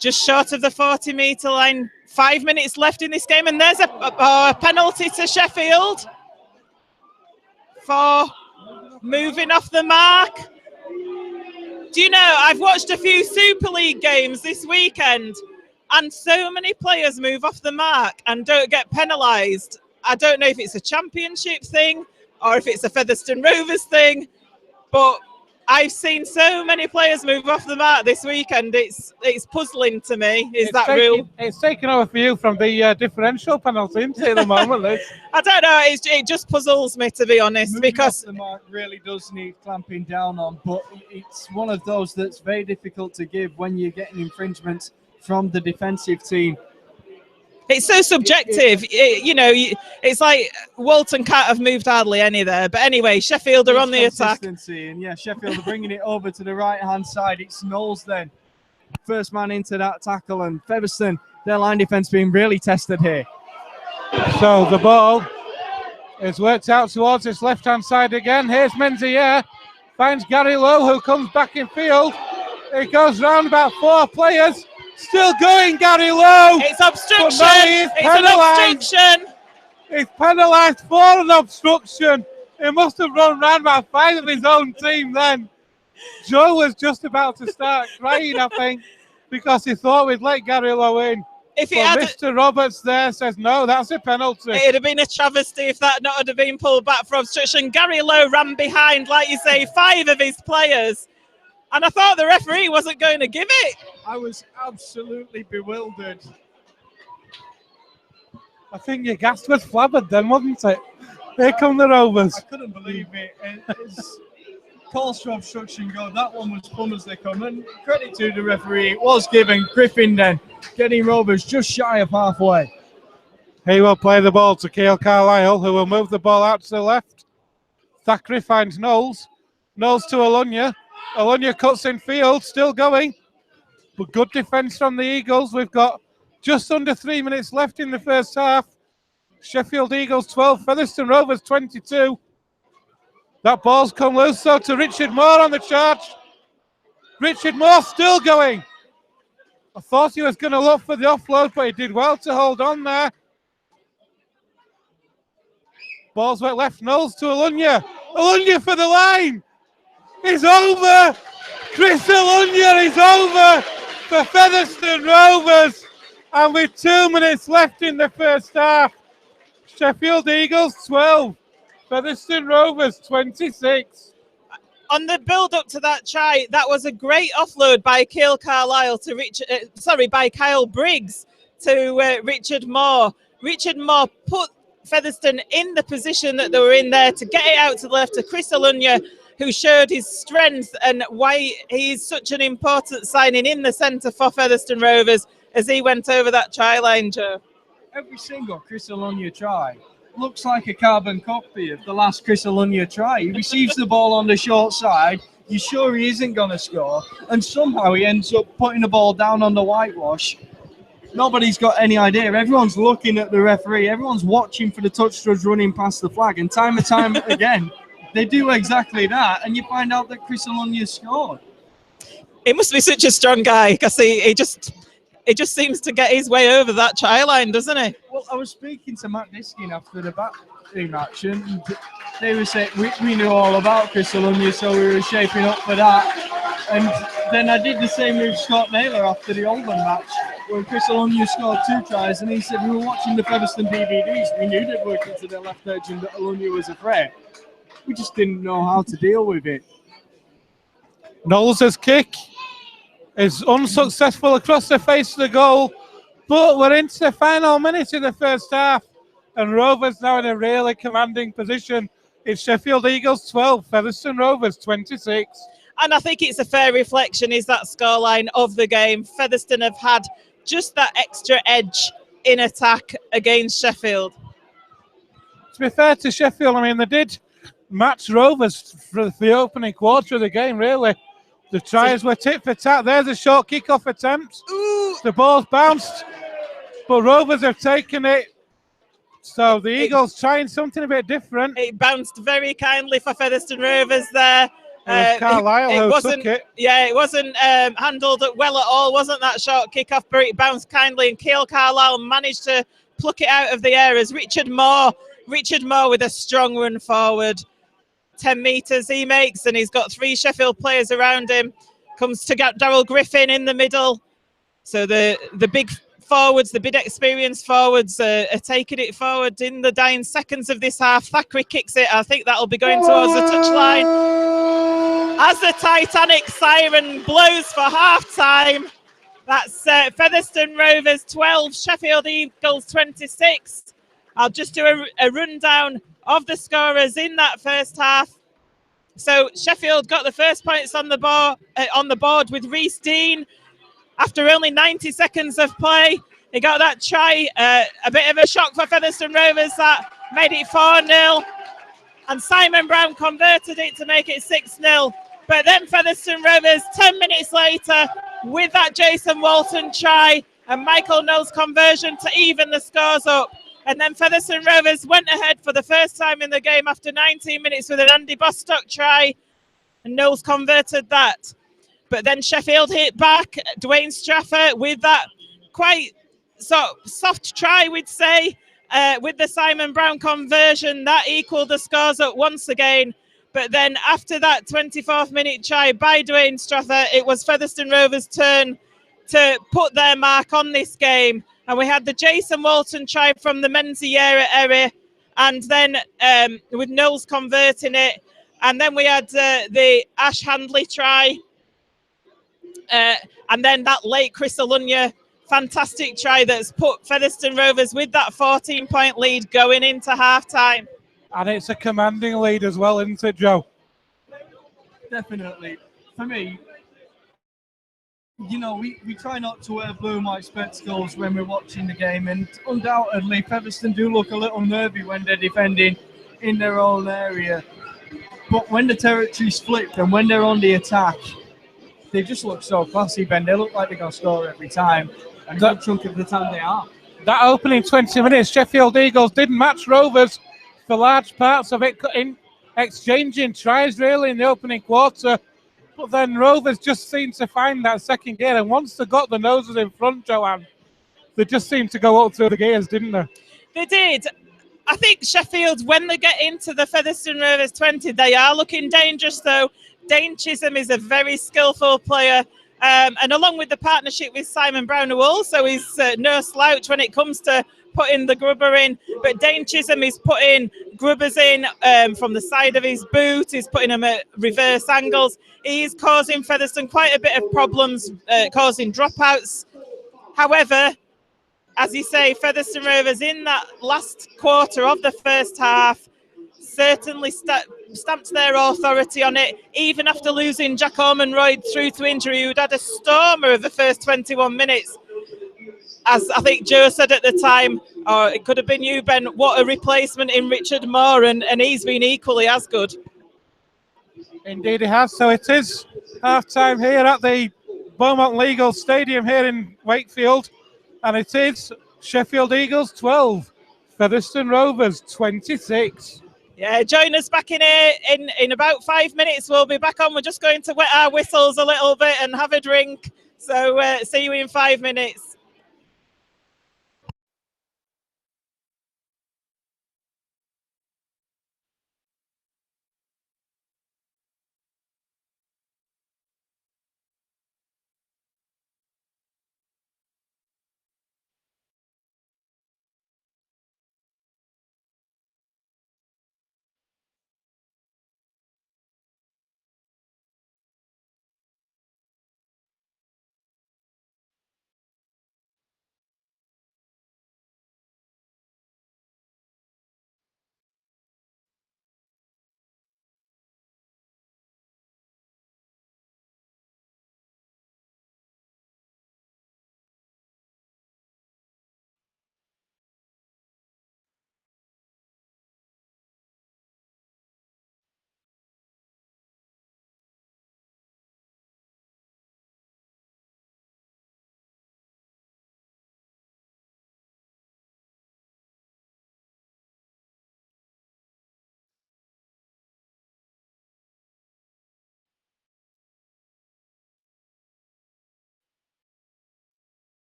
just short of the 40-metre line. 5 minutes left in this game, and there's a penalty to Sheffield for moving off the mark. Do you know, I've watched a few Super League games this weekend, and so many players move off the mark and don't get penalised. I don't know if it's a championship thing or if it's a Featherstone Rovers thing, but I've seen so many players move off the mark this weekend. It's puzzling to me. Rule? It's taken over for you from the differential penalty, isn't it, at the moment, Liz? I don't know. It just puzzles me, to be honest. Moving because off the mark really does need clamping down on, but it's one of those that's very difficult to give when you're getting infringements from the defensive team. It's so subjective. It's like Walton can't have moved hardly any there. But anyway, Sheffield are on the attack. And yeah, Sheffield are bringing it over to the right-hand side. It's Knowles then. First man into that tackle, and Featherstone, their line defence being really tested here. So the ball is worked out towards his left-hand side again. Here's Menzies, finds Gary Lowe, who comes back in field. It goes round about 4 players. Still going, Gary Lowe. It's obstruction. It's an obstruction. He's penalised for an obstruction. He must have run round about 5 of his own team then. Joe was just about to start crying, I think, because he thought we'd let Gary Lowe in. If he had Mr. Roberts there says, no, that's a penalty. It'd have been a travesty if that not have been pulled back for obstruction. Gary Lowe ran behind, like you say, 5 of his players. And I thought the referee wasn't going to give it. I was absolutely bewildered. I think your gas was flabbered then, wasn't it? Here come the Rovers. I couldn't believe it. It's calls for obstruction go. That one was fun as they come. And credit to the referee, it was given. Griffin then getting Rovers just shy of halfway. He will play the ball to Keil Carlisle, who will move the ball out to the left. Thackeray finds Knowles. Knowles to Olunya. Olunya cuts in field, still going. But good defence from the Eagles. We've got just under 3 minutes left in the first half. Sheffield Eagles 12, Featherstone Rovers 22. That ball's come loose, so to Richard Moore on the charge. Richard Moore still going. I thought he was going to look for the offload, but he did well to hold on there. Ball's went left, Knowles to Olunya. Olunya for the line. It's over. Chris Olunya is over for Featherstone Rovers. And with 2 minutes left in the first half, Sheffield Eagles 12, Featherstone Rovers 26. On the build-up to that try, that was a great offload by Keil Carlisle to by Kyle Briggs to Richard Moore. Richard Moore put Featherstone in the position that they were in there to get it out to the left to Chris Olunya, who showed his strength and why he's such an important signing in the centre for Featherstone Rovers as he went over that try line, Joe. Every single Chris Olunya try looks like a carbon copy of the last Chris Alunya try. He receives the ball on the short side. You're sure he isn't going to score, and somehow he ends up putting the ball down on the whitewash. Nobody's got any idea. Everyone's looking at the referee. Everyone's watching for the touch judge running past the flag, and time and time again, they do exactly that, and you find out that Chris Alunya scored. He must be such a strong guy, because he just seems to get his way over that try line, doesn't he? Well, I was speaking to Matt Diskin after the batting match, and they were saying we knew all about Chris Alunya, so we were shaping up for that. And then I did the same with Scott Naylor after the Oldham match, where Chris Alunya scored 2 tries, and he said, we were watching the Featherstone DVDs, we knew they'd work into the left edge and that Alunya was afraid. We just didn't know how to deal with it. Knowles' kick is unsuccessful across the face of the goal, but we're into the final minutes of the first half, and Rovers now in a really commanding position. It's Sheffield Eagles 12, Featherstone Rovers 26. And I think it's a fair reflection, is that scoreline of the game. Featherstone have had just that extra edge in attack against Sheffield. To be fair to Sheffield, I mean, they did match Rovers for the opening quarter of the game, really. The tries were tit for tat. There's a short kick-off attempt. Ooh. The ball's bounced, but Rovers have taken it. So the Eagles trying something a bit different. It bounced very kindly for Featherstone Rovers there. It was Carlisle who took it. Yeah, it wasn't handled well at all. Wasn't that short kick-off, but it bounced kindly, and Keil Carlisle managed to pluck it out of the air as Richard Moore with a strong run forward. 10 metres he makes, and he's got 3 Sheffield players around him. Comes to Darryl Griffin in the middle. So the big forwards, the big experienced forwards are taking it forward in the dying seconds of this half. Thackeray kicks it. I think that'll be going towards the touchline. As the Titanic siren blows for half-time, that's Featherstone Rovers 12, Sheffield Eagles 26. I'll just do a rundown of the scorers in that first half. So Sheffield got the first points on the board with Reece Dean. After only 90 seconds of play, he got that try. A bit of a shock for Featherstone Rovers. That made it 4-0. And Simon Brown converted it to make it 6-0. But then Featherstone Rovers, 10 minutes later, with that Jason Walton try and Michael Knowles' conversion to even the scores up. And then Featherstone Rovers went ahead for the first time in the game after 19 minutes with an Andy Bostock try, and Knowles converted that. But then Sheffield hit back. Dwayne Straffer with that quite soft try, we'd say, with the Simon Brown conversion. That equalled the scores up once again. But then after that 24th minute try by Dwayne Straffer, it was Featherstone Rovers' turn to put their mark on this game. And we had the Jason Walton try from the Menzies area, and then with Knowles converting it. And then we had the Ash Handley try. And then that late Chris Alunya fantastic try that's put Featherstone Rovers with that 14-point lead going into half-time. And it's a commanding lead as well, isn't it, Joe? Definitely. For me, you know, we try not to wear blue and white spectacles when we're watching the game, and undoubtedly Featherstone do look a little nervy when they're defending in their own area. But when the territory's flipped and when they're on the attack, they just look so classy, Ben. They look like they're going to score every time, and a good chunk of the time they are. That opening 20 minutes, Sheffield Eagles didn't match Rovers for large parts of it, in exchanging tries really in the opening quarter. But then Rovers just seemed to find that second gear, and once they got the noses in front, Joanne, they just seemed to go up through the gears, didn't they? They did. I think Sheffield, when they get into the Featherstone Rovers 20, they are looking dangerous, though. Dane Chisholm is a very skillful player, and along with the partnership with Simon Brown, who also is no slouch when it comes to putting the grubber in. But Dane Chisholm is putting grubbers in from the side of his boot. He's putting them at reverse angles. He's causing Featherstone quite a bit of problems, causing dropouts. However, as you say, Featherstone Rovers in that last quarter of the first half certainly stamped their authority on it, even after losing Jack Ormonroyd through to injury, who'd had a stormer of the first 21 minutes. As I think Joe said at the time, Oh, it could have been you, Ben. What a replacement in Richard Moore, and he's been equally as good. Indeed he has. So it is half-time here at the Beaumount Legal Stadium here in Wakefield. And it is Sheffield Eagles 12, Featherstone Rovers 26. Yeah, join us back in here in about 5 minutes. We'll be back on. We're just going to wet our whistles a little bit and have a drink. So see you in 5 minutes.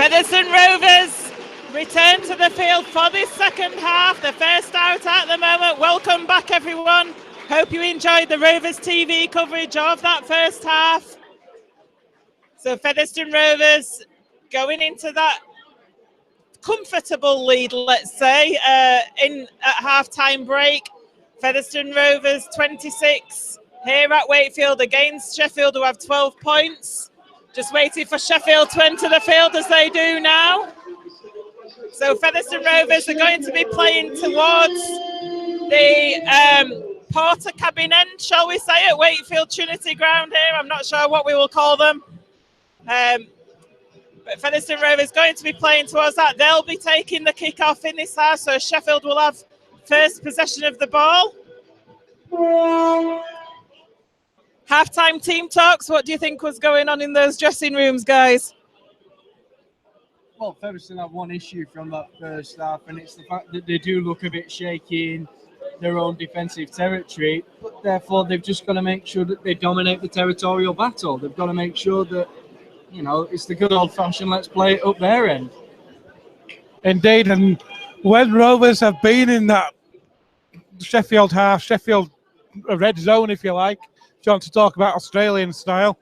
Featherstone Rovers return to the field for this second half. The first out at the moment. Welcome back, everyone. Hope you enjoyed the Rovers TV coverage of that first half. So Featherstone Rovers going into that comfortable lead, let's say, in at half-time break. Featherstone Rovers 26 here at Wakefield against Sheffield, who have 12 points. Just waiting for Sheffield to enter the field as they do now. So Featherstone Rovers are going to be playing towards the Porter cabin end, shall we say, at Wakefield Trinity Ground here. I'm not sure what we will call them. But Featherstone Rovers going to be playing towards that. They'll be taking the kick-off in this half, so Sheffield will have first possession of the ball. Half-time team talks. What do you think was going on in those dressing rooms, guys? Well, Featherstone have one issue from that first half, and it's the fact that they do look a bit shaky in their own defensive territory, but therefore they've just got to make sure that they dominate the territorial battle. They've got to make sure that, you know, it's the good old-fashioned let's play it up their end. Indeed, and when Rovers have been in that Sheffield half, Sheffield red zone, if you like, if you want to talk about Australian style,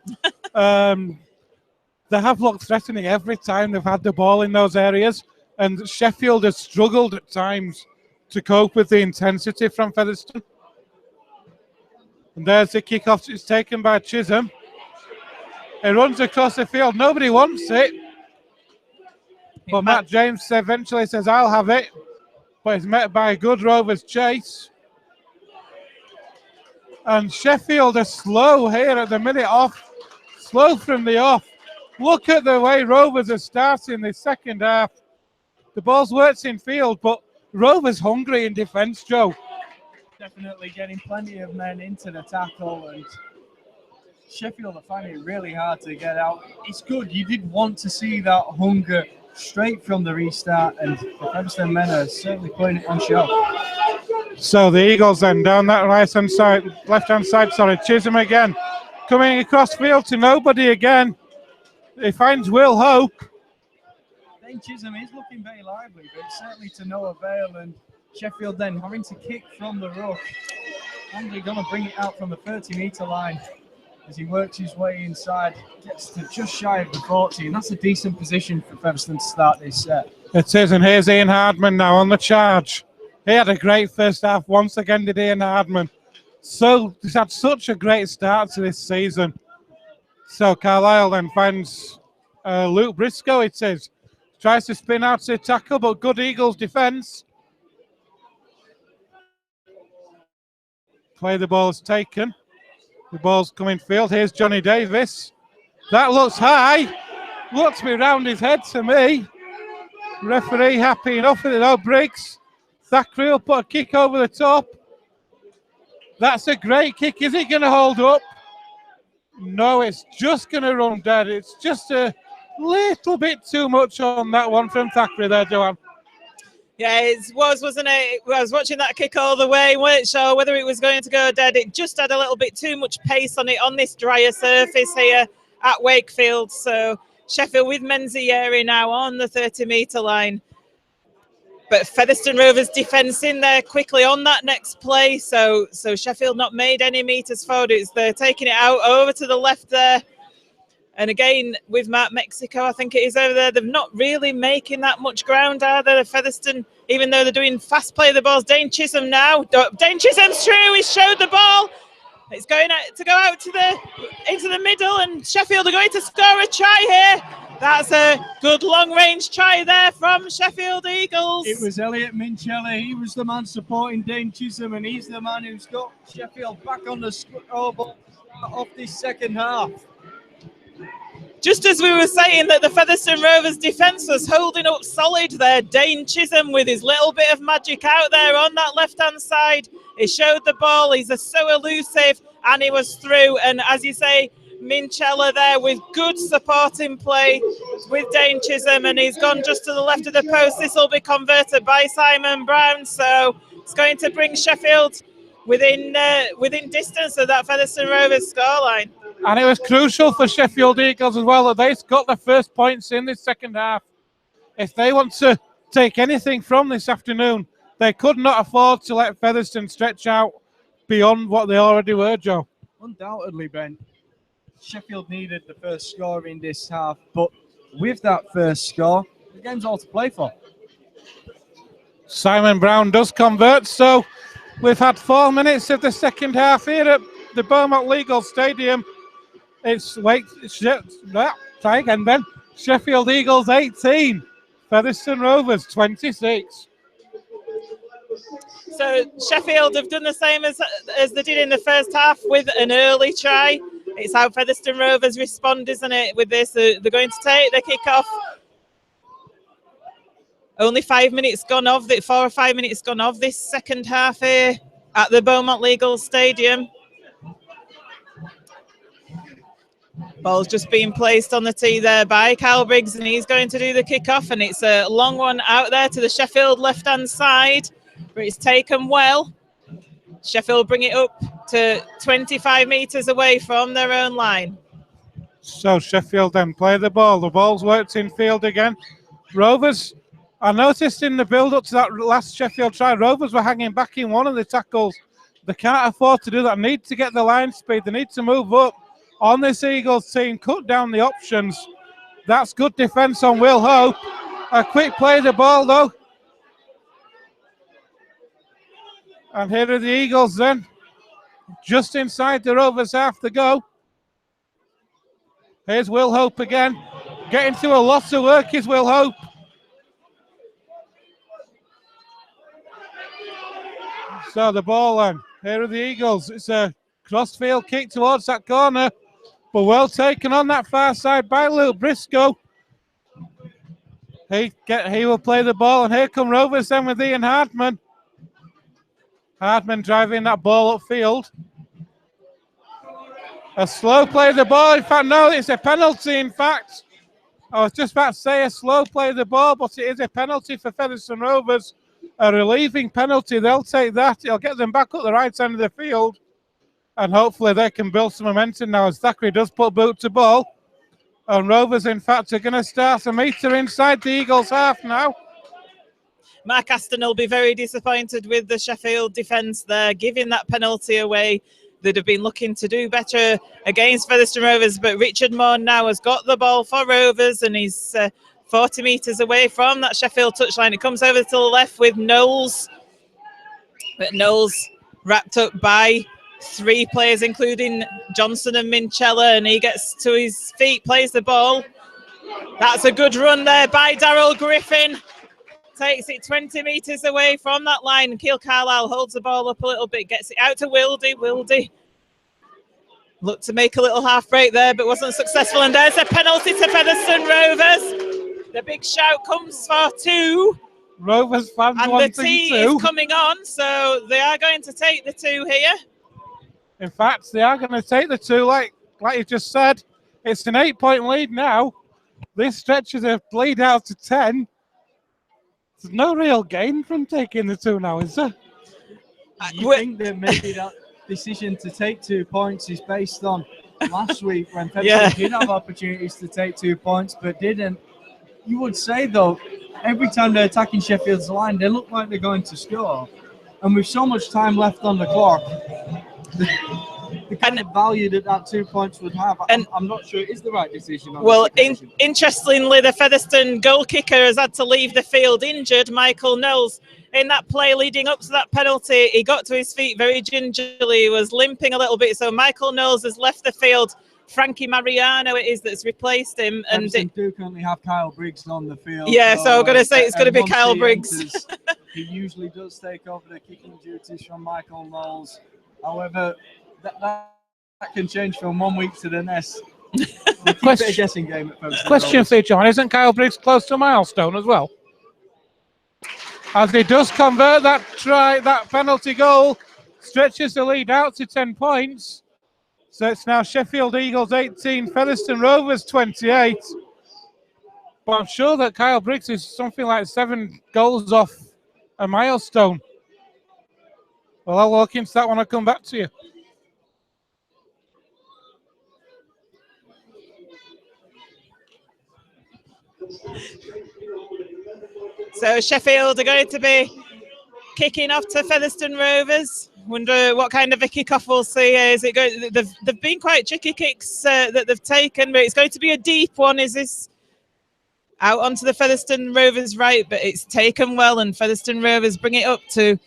they have looked threatening every time they've had the ball in those areas, and Sheffield has struggled at times to cope with the intensity from Featherstone. And there's the kickoff. It's taken by Chisholm. It runs across the field. Nobody wants it. But Matt James eventually says, I'll have it. But it's met by a good Rovers chase. And Sheffield are slow here at the minute off. Slow from the off. Look at the way Rovers are starting the second half. The ball's worked in field, but Rovers hungry in defence, Joe. Definitely getting plenty of men into the tackle, and Sheffield are finding it really hard to get out. It's good. You did want to see that hunger straight from the restart, and the Featherstone men are certainly putting it on show. So the Eagles then down that right-hand side, left-hand side, sorry, Chisholm again. Coming across field to nobody again. He finds Will Hope. Dane Chisholm is looking very lively, but certainly to no avail, and Sheffield then having to kick from the ruck. And they're going to bring it out from the 30-metre line as he works his way inside, gets to just shy of the 40, and that's a decent position for Featherstone to start this set. It is, and here's Ian Hardman now on the charge. He had a great first half once again, did Ian Hardman. So he's had such a great start to this season. So Carlisle then finds Luke Briscoe, it is. Tries to spin out to the tackle, but good Eagles defence. Play the ball is taken. The ball's coming field. Here's Johnny Davis. That looks high. Looks to be round his head to me. Referee happy enough with it. Oh, Briggs. Thackeray will put a kick over the top. That's a great kick. Is it going to hold up? No, it's just going to run dead. It's just a little bit too much on that one from Thackeray there, Joanne. Yeah, it was, wasn't it? I was watching that kick all the way, weren't sure whether it was going to go dead. It just had a little bit too much pace on it on this drier surface here at Wakefield. So Sheffield with Menzieri now on the 30-metre line. But Featherstone Rovers defence in there quickly on that next play. So Sheffield not made any metres forward. They're taking it out over to the left there. And again, with Mark Mexico, I think it is over there. They're not really making that much ground, are they? Featherstone, even though they're doing fast play of the balls. Dane Chisholm now. Dane Chisholm's through. He's showed the ball. It's going to go out to into the middle, and Sheffield are going to score a try here. That's a good long-range try there from Sheffield Eagles. It was Elliot Minchella. He was the man supporting Dane Chisholm, and he's the man who's got Sheffield back on the scoreboard of this second half. Just as we were saying that the Featherstone Rovers defence was holding up solid there, Dane Chisholm with his little bit of magic out there on that left-hand side. He showed the ball, he's so elusive, and he was through. And as you say, Minchella there with good supporting play with Dane Chisholm, and he's gone just to the left of the post. This will be converted by Simon Brown, so it's going to bring Sheffield within distance of that Featherstone Rovers scoreline. And it was crucial for Sheffield Eagles as well that they got the first points in this second half. if they want to take anything from this afternoon, they could not afford to let Featherstone stretch out beyond what they already were, Joe. Undoubtedly, Ben. Sheffield needed the first score in this half, but with that first score, the game's all to play for. Simon Brown does convert, so we've had 4 minutes of the second half here at the Beaumount Legal Stadium. Try again, Ben. Sheffield Eagles 18, Featherstone Rovers 26. So Sheffield have done the same as they did in the first half with an early try. It's how Featherstone Rovers respond, isn't it, with this? They're going to take the kick-off. Only 5 minutes gone of it, 4 or 5 minutes gone of this second half here at the Beaumont Legal Stadium. Ball's just being placed on the tee there by Kyle Briggs, and he's going to do the kick-off, and it's a long one out there to the Sheffield left-hand side, but it's taken well. Sheffield bring it up to 25 metres away from their own line. So Sheffield then play the ball. The ball's worked in field again. Rovers, I noticed in the build-up to that last Sheffield try, Rovers were hanging back in one of the tackles. They can't afford to do that. Need to get the line speed. They need to move up on this Eagles team, cut down the options. That's good defence on Will Hope. A quick play of the ball, though. And here are the Eagles then, just inside the Rovers half to go. Here's Will Hope again. Getting to a lot of work is Will Hope. So the ball then, here are the Eagles. It's a cross-field kick towards that corner, but well taken on that far side by Luke Briscoe. He will play the ball, and here come Rovers then with Ian Hardman. Hardman driving that ball upfield. A slow play of the ball. In fact, no, it's a penalty, in fact. I was just about to say a slow play of the ball, but it is a penalty for Featherstone Rovers. A relieving penalty. They'll take that. It'll get them back up the right side of the field. And hopefully they can build some momentum now as Thackeray does put boot to ball. And Rovers, in fact, are going to start a metre inside the Eagles' half now. Mark Aston will be very disappointed with the Sheffield defence there, giving that penalty away. They'd have been looking to do better against Featherstone Rovers, but Richard Moore now has got the ball for Rovers, and he's 40 metres away from that Sheffield touchline. It comes over to the left with Knowles, but Knowles wrapped up by 3 players, including Johnson and Minchella, and he gets to his feet, plays the ball. That's a good run there by Darryl Griffin. Takes it 20 metres away from that line. Keil Carlisle holds the ball up a little bit, gets it out to Wildy. Wildy looked to make a little half break there, but wasn't successful. And there's a penalty to Featherstone Rovers. The big shout comes for 2. Rovers fans and wanting the tee 2. is coming on, so they are going to take the 2 here. In fact, they are going to take the 2, like you just said. It's an 8-point lead now. This stretches a lead out to 10. There's no real gain from taking the 2 now, is there? You think that maybe that decision to take 2 points is based on last week when Featherstone did have opportunities to take 2 points but didn't. You would say, though, every time they're attacking Sheffield's line, they look like they're going to score. And with so much time left on the clock, the kind of value that 2 points would have, I'm not sure it is the right decision. Well, interestingly, the Featherstone goal kicker has had to leave the field injured, Michael Knowles. In that play leading up to that penalty, he got to his feet very gingerly. He was limping a little bit, so Michael Knowles has left the field. Frankie Mariano it is that's replaced him. And they do currently have Kyle Briggs on the field. Yeah, so I'm going to say it's going to be Kyle Briggs. He usually does take over the kicking duties from Michael Knowles. However, that can change from 1 week to the next. Guessing game at Question for you, John. Isn't Kyle Briggs close to a milestone as well? As he does convert that penalty goal, stretches the lead out to 10 points. So it's now Sheffield Eagles 18, Featherstone Rovers 28. But I'm sure that Kyle Briggs is something like 7 goals off a milestone. Well, I'll look into that when I come back to you. So Sheffield are going to be kicking off to Featherstone Rovers. Wonder what kind of a kick-off we'll see. Is it going? They've been quite tricky kicks that they've taken, but it's going to be a deep one. Is this out onto the Featherstone Rovers right? But it's taken well, and Featherstone Rovers bring it up to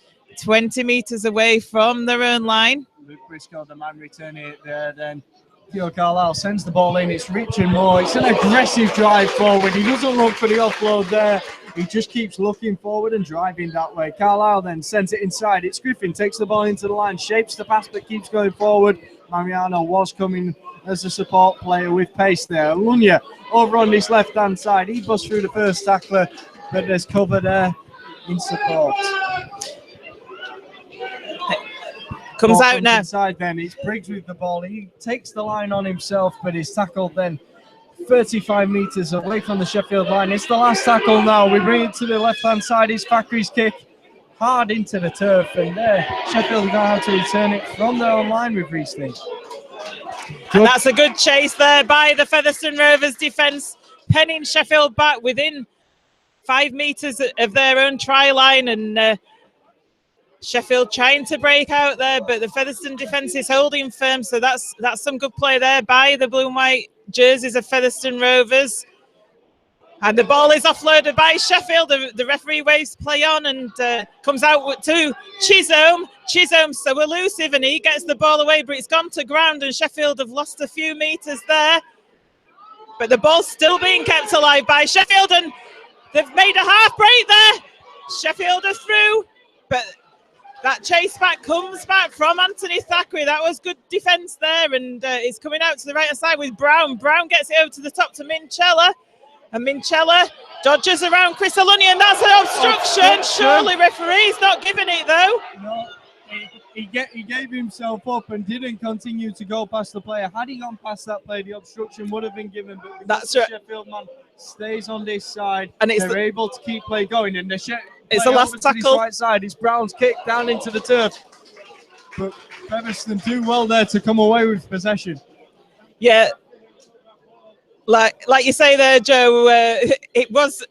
20 metres away from their own line. Luke Briscoe, the man returning it there, then Theo Carlisle sends the ball in. It's Richard Moore. It's an aggressive drive forward. He doesn't look for the offload there. He just keeps looking forward and driving that way. Carlisle then sends it inside. It's Griffin, takes the ball into the line, shapes the pass, but keeps going forward. Mariano was coming as a support player with pace there. Lunya over on this left-hand side. He busts through the first tackler, but there's cover there in support. Comes out now. Inside then, it's Briggs with the ball. He takes the line on himself, but he's tackled then 35 metres away from the Sheffield line. It's the last tackle now. We bring it to the left-hand side. It's Fakhri's kick hard into the turf, and there Sheffield are going to have to return it from their own line with Reece Lee. And that's a good chase there by the Featherstone Rovers defence, penning Sheffield back within 5 metres of their own try line, and Sheffield trying to break out there, but the Featherstone defence is holding firm, so that's some good play there by the blue and white jerseys of Featherstone Rovers. And the ball is offloaded by Sheffield. The referee waves play on and comes out to Chisholm. Chisholm's so elusive and he gets the ball away, but it's gone to ground and Sheffield have lost a few metres there. But the ball's still being kept alive by Sheffield, and they've made a half break there. Sheffield are through, but that chase back comes back from Anthony Thackeray. That was good defence there, and it's coming out to the right-hand side with Brown. Brown gets it over to the top to Minchella, and Minchella dodges around Chris Alunni, and that's an obstruction. Surely referee's not giving it, though. No, he gave himself up and didn't continue to go past the player. Had he gone past that player, the obstruction would have been given, but that's the right. Sheffield man stays on this side, and they're able to keep play going, and it's the last tackle. Right side. It's Brown's kick down into the turf. But Featherstone do well there to come away with possession. Yeah, like you say there, Joe, it was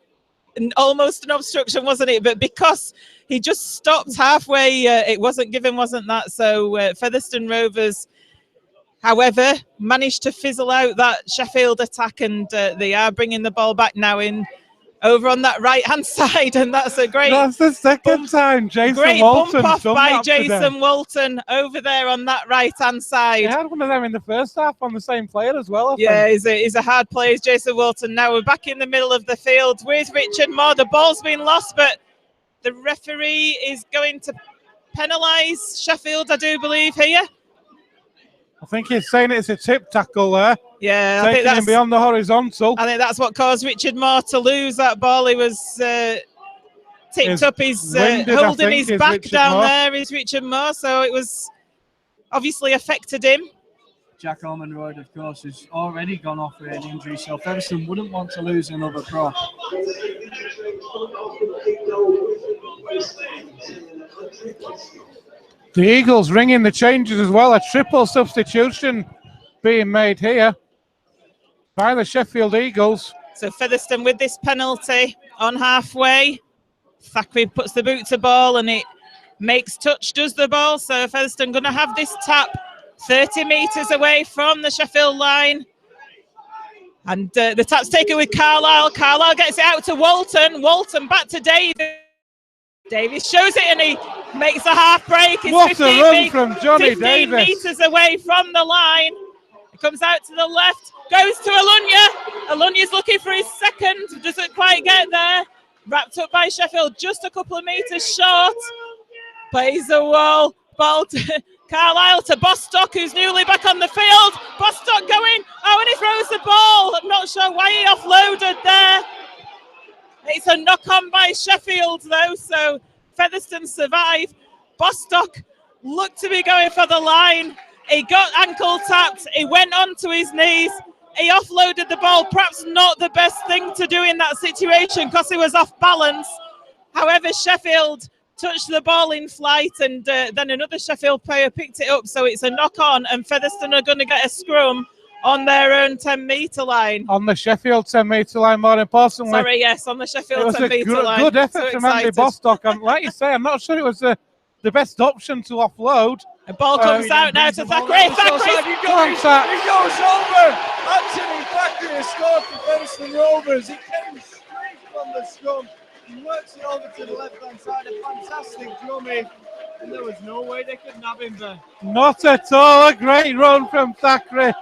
almost an obstruction, wasn't it? But because he just stopped halfway, it wasn't given, wasn't that? So Featherstone Rovers, however, managed to fizzle out that Sheffield attack, and they are bringing the ball back now in over on that right-hand side, and that's a great... That's the second time Jason Walton bump off by Jason today. Walton over there on that right-hand side. He had one of them in the first half on the same player as well, I Yeah, think. he's a hard player, is Jason Walton. Now we're back in the middle of the field with Richard Moore. The ball's been lost, but the referee is going to penalise Sheffield, I do believe, here. I think he's saying it's a tip tackle there. Yeah, I Taking think that's him beyond the horizontal. I think that's what caused Richard Moore to lose that ball. He was tipped up. He's holding his back Richard down Moore. there is Richard Moore, so it was obviously affected him. Jack Ormonroyd, of course, has already gone off with an injury, so Featherstone wouldn't want to lose another pro. The Eagles ringing the changes as well. A triple substitution being made here by the Sheffield Eagles. So Featherstone with this penalty on halfway. Thackeray puts the boot to ball and it makes touch, does the ball. So Featherstone going to have this tap 30 metres away from the Sheffield line. And the tap's taken with Carlisle. Carlisle gets it out to Walton. Walton back to Davis. Davis shows it and he makes a half break. It's What a run from Johnny 15 Davis. metres away from the line. It comes out to the left, goes to Alunni. Alunni's looking for his second, doesn't quite get there. Wrapped up by Sheffield, just a couple of metres short. Plays the wall, ball to Carlisle to Bostock, who's newly back on the field. Bostock going, oh, and he throws the ball. I'm not sure why he offloaded there. It's a knock-on by Sheffield, though, so Featherstone survive. Bostock looked to be going for the line. He got ankle tapped. He went onto his knees. He offloaded the ball. Perhaps not the best thing to do in that situation because he was off balance. However, Sheffield touched the ball in flight and then another Sheffield player picked it up. So it's a knock-on and Featherstone are going to get a scrum on their own 10-metre line. On the Sheffield 10-metre line, more importantly. Sorry, yes, on the It Sheffield was 10-metre line. Good effort So from Andy excited. Bostock. And like you say, I'm not sure it was the best option to offload. The ball comes out now to Thackeray. He goes over. Anthony Thackeray has scored for Featherstone Rovers. He came straight from the scrum. He works it over to the left-hand side. A fantastic drumming. And there was no way they could nab him there. Not at all. A great run from Thackeray.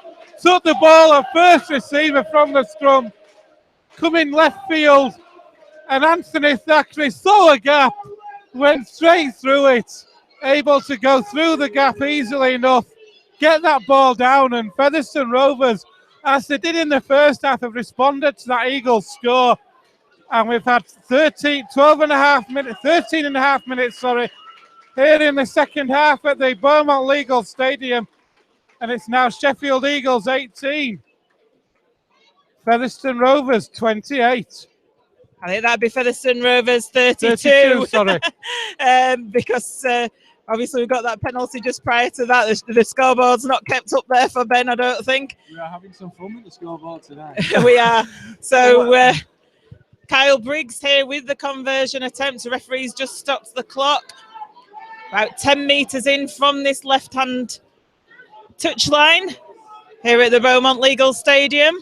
Took the ball, a first receiver from the scrum. Coming left field. And Anthony Thackeray saw a gap. Went straight through it. Able to go through the gap easily enough. Get that ball down. And Featherstone Rovers, as they did in the first half, have responded to that Eagles score. And we've had 13 and a half minutes, here in the second half at the Beaumount Legal Stadium. And it's now Sheffield Eagles 18, Featherstone Rovers 28. I think that'd be Featherstone Rovers 32. 32, sorry. Because obviously we've got that penalty just prior to that. The scoreboard's not kept up there for Ben, I don't think. We are having some fun with the scoreboard tonight. We are. So Kyle Briggs here with the conversion attempt. The referee's just stopped the clock. About 10 metres in from this left-hand touchline here at the Beaumount Legal Stadium.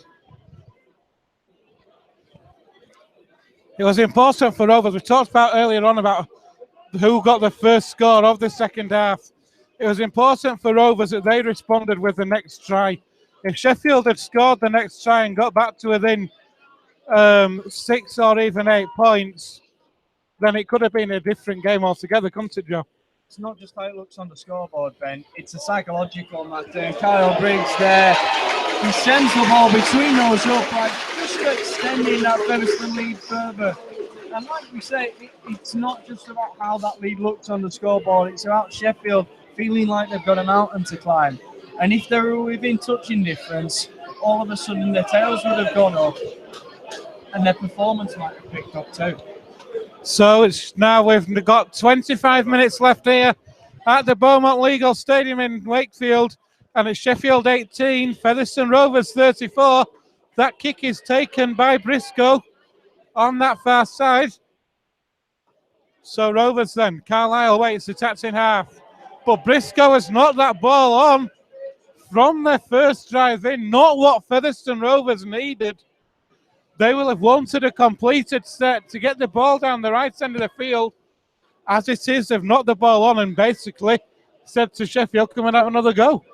It was important for Rovers. We talked about earlier on about who got the first score of the second half. It was important for Rovers that they responded with the next try. If Sheffield had scored the next try and got back to within 6 or even 8 points, then it could have been a different game altogether, couldn't it, Joe? It's not just how it looks on the scoreboard, Ben. It's a psychological matter. And Kyle Briggs there, he sends the ball between those uprights, just extending that Featherstone lead further. And like we say, it's not just about how that lead looks on the scoreboard. It's about Sheffield feeling like they've got a mountain to climb. And if they were within touching difference, all of a sudden their tails would have gone up and their performance might have picked up too. So it's now we've got 25 minutes left here at the Beaumont Legal Stadium in Wakefield, and it's Sheffield 18, Featherstone Rovers 34. That kick is taken by Briscoe on that far side. So Rovers then, Carlisle waits, attacks in half. But Briscoe has knocked that ball on from their first drive in, not what Featherstone Rovers needed. They will have wanted a completed set to get the ball down the right side of the field. As it is, they've knocked the ball on and basically said to Sheffield, come and have another go.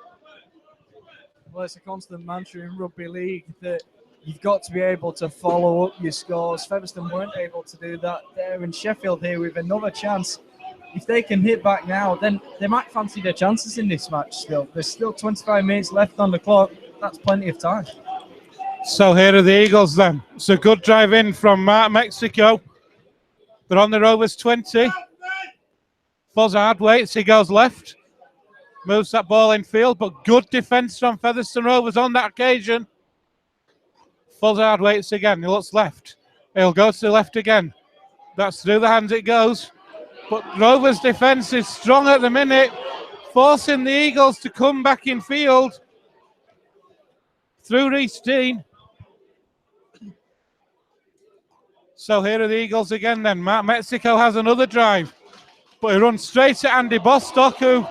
Well, it's a constant mantra in rugby league that you've got to be able to follow up your scores. Featherstone weren't able to do that there, and Sheffield here with another chance. If they can hit back now, then they might fancy their chances in this match still. There's still 25 minutes left on the clock. That's plenty of time. So here are the Eagles then. It's a good drive in from Mark Mexico. They're on the Rovers 20. Fozzard waits, he goes left. Moves that ball in field, but good defence from Featherstone Rovers on that occasion. Fozzard waits again, he looks left. He'll go to the left again. That's through the hands it goes. But Rovers' defence is strong at the minute, forcing the Eagles to come back in field. Through Reece Dean. So here are the Eagles again then. Matt Mexico has another drive, but he runs straight at Andy Bostock, who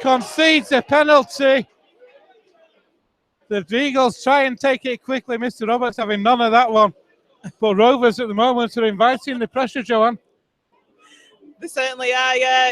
concedes a penalty. The Eagles try and take it quickly. Mr. Roberts having none of that one. But Rovers at the moment are inviting the pressure, Joanne. They certainly are, yeah.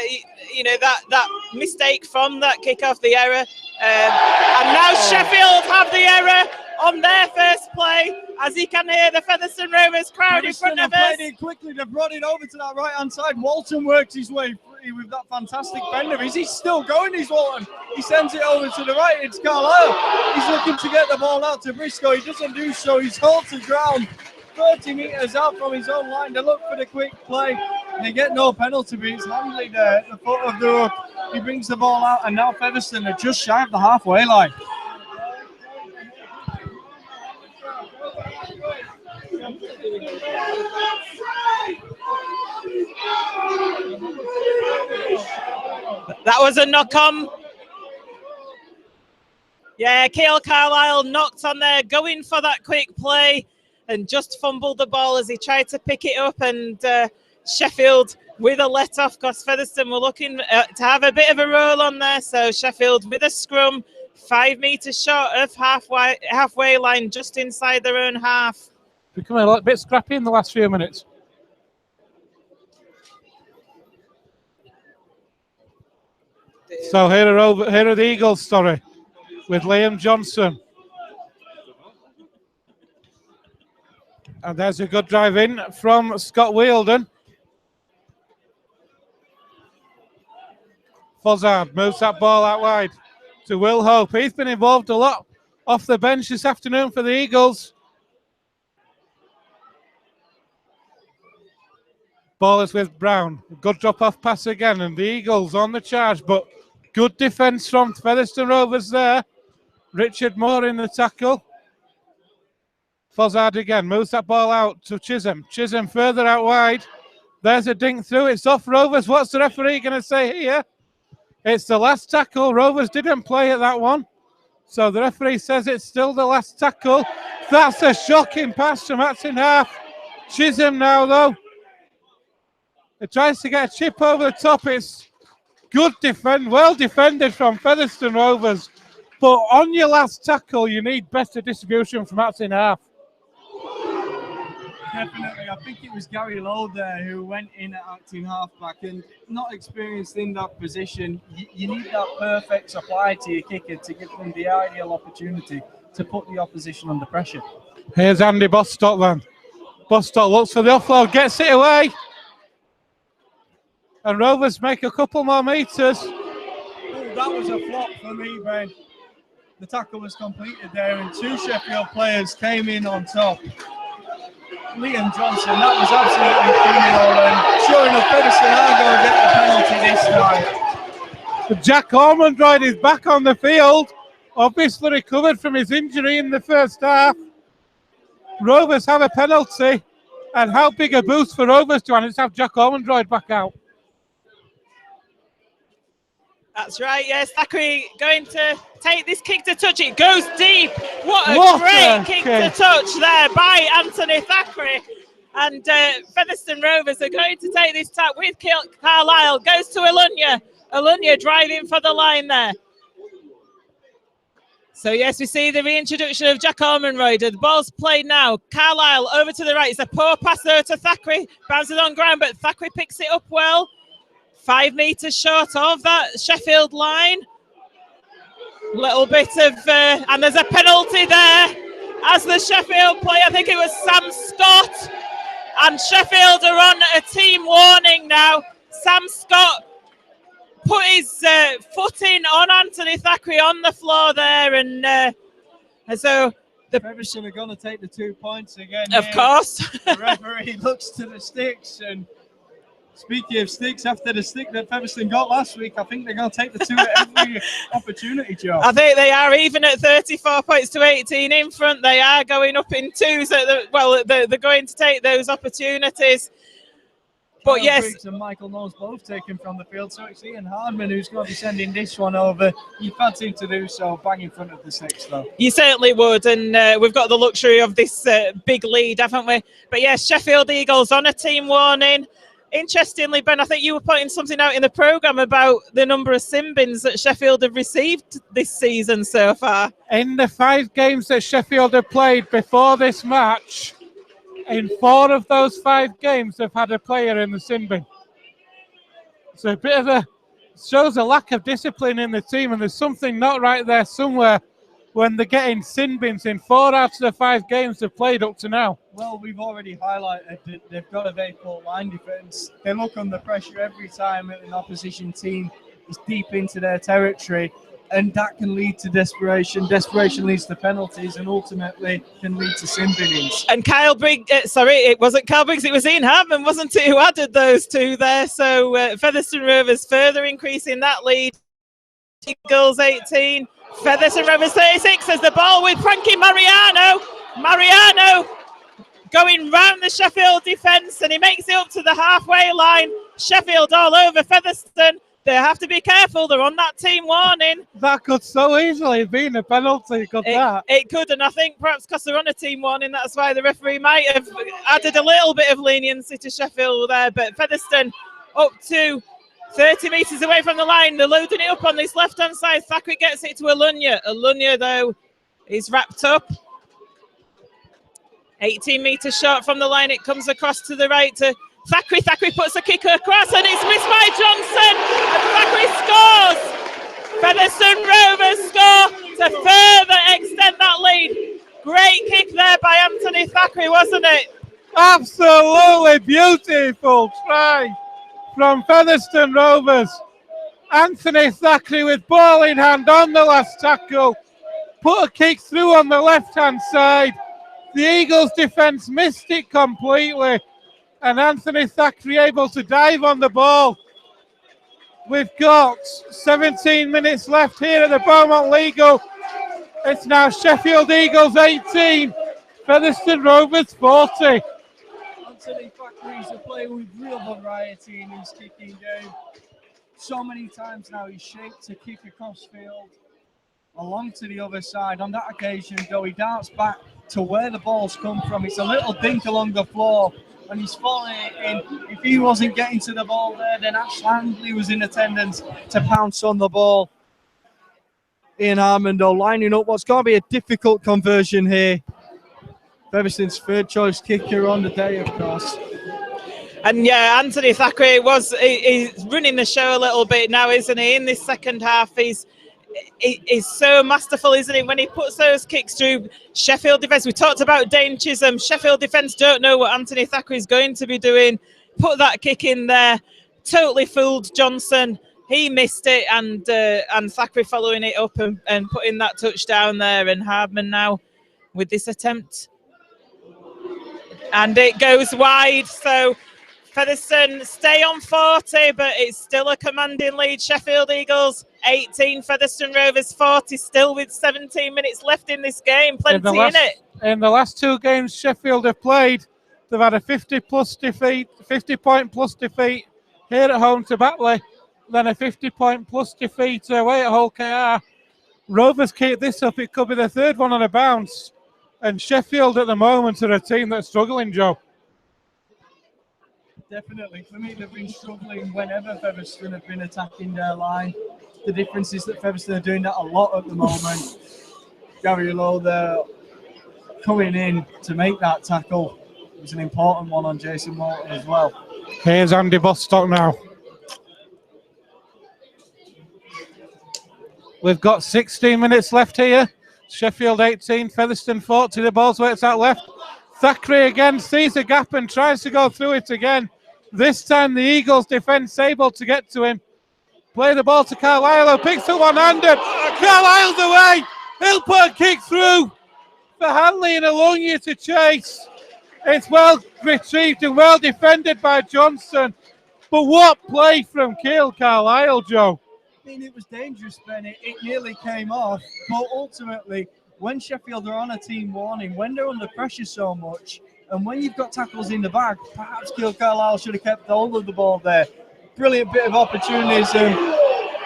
You know, that mistake from that kick-off, the error. And now Sheffield have the error on their first play, as you can hear the Featherstone Rovers crowd in front of us. Played it quickly, they've brought it over to that right-hand side. Walton works his way free with that fantastic bender. Is he still going, is Walton? He sends it over to the right, it's Carlisle. He's looking to get the ball out to Briscoe. He doesn't do so, he's halted ground 30 metres out from his own line. They look for the quick play. They get no penalty, but it's Handley there at the foot of the hook. He brings the ball out, and now Featherstone are just shy of the halfway line. That was a knock-on. Yeah, Kale Carlisle knocked on there, going for that quick play, and just fumbled the ball as he tried to pick it up. And Sheffield with a let-off, because Featherstone were looking to have a bit of a roll on there. So Sheffield with a scrum, 5 metres short of halfway line, just inside their own half. Becoming a little bit scrappy in the last few minutes. So here are the Eagles, with Liam Johnson. And there's a good drive in from Scott Wielden. Fozzard moves that ball out wide to Will Hope. He's been involved a lot off the bench this afternoon for the Eagles. Ball is with Brown. Good drop-off pass again, and the Eagles on the charge, but good defence from Featherstone Rovers there. Richard Moore in the tackle. Fozzard again moves that ball out to Chisholm. Chisholm further out wide. There's a dink through. It's off Rovers. What's the referee going to say here? It's the last tackle. Rovers didn't play at that one. So the referee says it's still the last tackle. That's a shocking pass from Atson half. Chisholm now, though. It tries to get a chip over the top. It's good well defended from Featherstone Rovers. But on your last tackle, you need better distribution from Atson half. Definitely. I think it was Gary Lowe there who went in at acting halfback, and not experienced in that position. You need that perfect supply to your kicker to give them the ideal opportunity to put the opposition under pressure. Here's Andy Bostock then. Bostock looks for the offload, gets it away. And Rovers make a couple more metres. Oh, that was a flop for me, Ben. The tackle was completed there, and 2 Sheffield players came in on top. Liam Johnson, that was absolutely criminal, and sure enough, Featherstone are going to get the penalty this time. Jack Ormondroyd is back on the field, obviously recovered from his injury in the first half. Rovers have a penalty, and how big a boost for Rovers to have Jack Ormondroyd back out. That's right, yes. Thackeray going to take this kick to touch. It goes deep. What a great kick to touch there by Anthony Thackeray. And Featherstone Rovers are going to take this tap with Carlisle. Goes to Alunya. Alunya driving for the line there. So, yes, we see the reintroduction of Jack Ormondroyd. The ball's played now. Carlisle over to the right. It's a poor pass there to Thackeray. Bounces on ground, but Thackeray picks it up well. 5 metres short of that Sheffield line. Little bit of, and there's a penalty there as the Sheffield player, I think it was Sam Scott. And Sheffield are on a team warning now. Sam Scott put his foot in on Anthony Thackeray on the floor there. And so the Featherstone are going to take the 2 points again. Of course. The referee looks to the sticks, and speaking of sticks, after the stick that Featherstone got last week, I think they're going to take the 2 at every opportunity, Joe. I think they are even at 34 points to 18 in front. They are going up in 2s. They're going to take those opportunities. But Kyle yes. Briggs and Michael Knowles both taken from the field, so it's Ian Hardman who's going to be sending this one over. You fancy him to do so, bang in front of the 6, though. You certainly would, and we've got the luxury of this big lead, haven't we? But yes, Sheffield Eagles on a team warning. Interestingly, Ben, I think you were pointing something out in the programme about the number of sin bins that Sheffield have received this season so far. In the 5 games that Sheffield have played before this match, in 4 of those 5 games, they've had a player in the sin bin. So a bit of shows a lack of discipline in the team, and there's something not right there somewhere when they're getting sin bins in 4 out of the 5 games they've played up to now. Well, we've already highlighted that they've got a very poor line defence. They look under pressure every time an opposition team is deep into their territory, and that can lead to desperation. Desperation leads to penalties, and ultimately can lead to sin binnings. And Kyle Briggs, it wasn't Kyle Briggs, it was Ian Hartman, wasn't it, who added those 2 there? So Featherstone Rovers further increasing that lead. Eagles 18, Featherstone Rovers 36. There's the ball with Frankie Mariano. Mariano going round the Sheffield defence, and he makes it up to the halfway line. Sheffield all over Featherstone. They have to be careful. They're on that team warning. That could so easily have been a penalty, It could, and I think perhaps because they're on a team warning, that's why the referee might have added a little bit of leniency to Sheffield there. But Featherstone up to 30 metres away from the line. They're loading it up on this left-hand side. Thackeray gets it to Alunya. Alunya, though, is wrapped up. 18 metres short from the line. It comes across to the right to Thackeray. Thackeray puts a kick across, and it's missed by Johnson. And Thackeray scores. Featherstone Rovers score to further extend that lead. Great kick there by Anthony Thackeray, wasn't it? Absolutely beautiful try from Featherstone Rovers. Anthony Thackeray with ball in hand on the last tackle. Put a kick through on the left-hand side. The Eagles' defence missed it completely. And Anthony Thackeray able to dive on the ball. We've got 17 minutes left here at the Beaumount Legal. It's now Sheffield Eagles 18, Featherstone Rovers 40. Anthony Thackeray is a player with real variety in his kicking game. So many times now he's shaped to kick across field along to the other side. On that occasion, though, he darts back to where the ball's come from. It's a little dink along the floor, and he's falling in. If he wasn't getting to the ball there, then Ash Landley was in attendance to pounce on the ball. Ian Armando lining up what's going to be a difficult conversion here. Featherstone's third choice kicker on the day, of course. And yeah, Anthony Thackeray he's running the show a little bit now, isn't he? In this second half, he's so masterful, isn't he? When he puts those kicks through Sheffield defence. We talked about Dane Chisholm. Sheffield defence don't know what Anthony Thackeray is going to be doing. Put that kick in there. Totally fooled Johnson. He missed it, and Thackeray following it up and putting that touchdown there. And Hardman now with this attempt. And it goes wide. So Featherstone stay on 40, but it's still a commanding lead. Sheffield Eagles 18, Featherstone Rovers 40, still with 17 minutes left in this game. Plenty in it. In the last two games Sheffield have played, they've had a 50-point plus defeat here at home to Batley, then a 50-point plus defeat away at Hull KR. Rovers keep this up, it could be the third one on a bounce. And Sheffield at the moment are a team that's struggling, Joe. Definitely. For me, they've been struggling whenever Featherstone have been attacking their line. The difference is that Featherstone are doing that a lot at the moment. Gary Lowe there coming in to make that tackle. It was an important one on Jason Morton as well. Here's Andy Bostock now. We've got 16 minutes left here. Sheffield 18, Featherstone 40. The ball's where it's out left. Thackeray again sees a gap and tries to go through it again. This time the Eagles defence able to get to him. Play the ball to Carlisle, who picks up one-handed. Carlisle's away. He'll put a kick through for Hanley and Alunya to chase. It's well retrieved and well defended by Johnson. But what play from Keil Carlisle, Joe? I mean, it was dangerous, Ben. It nearly came off. But ultimately, when Sheffield are on a team warning, when they're under pressure so much, and when you've got tackles in the bag, perhaps Keil Carlisle should have kept hold of the ball there. Brilliant bit of opportunism.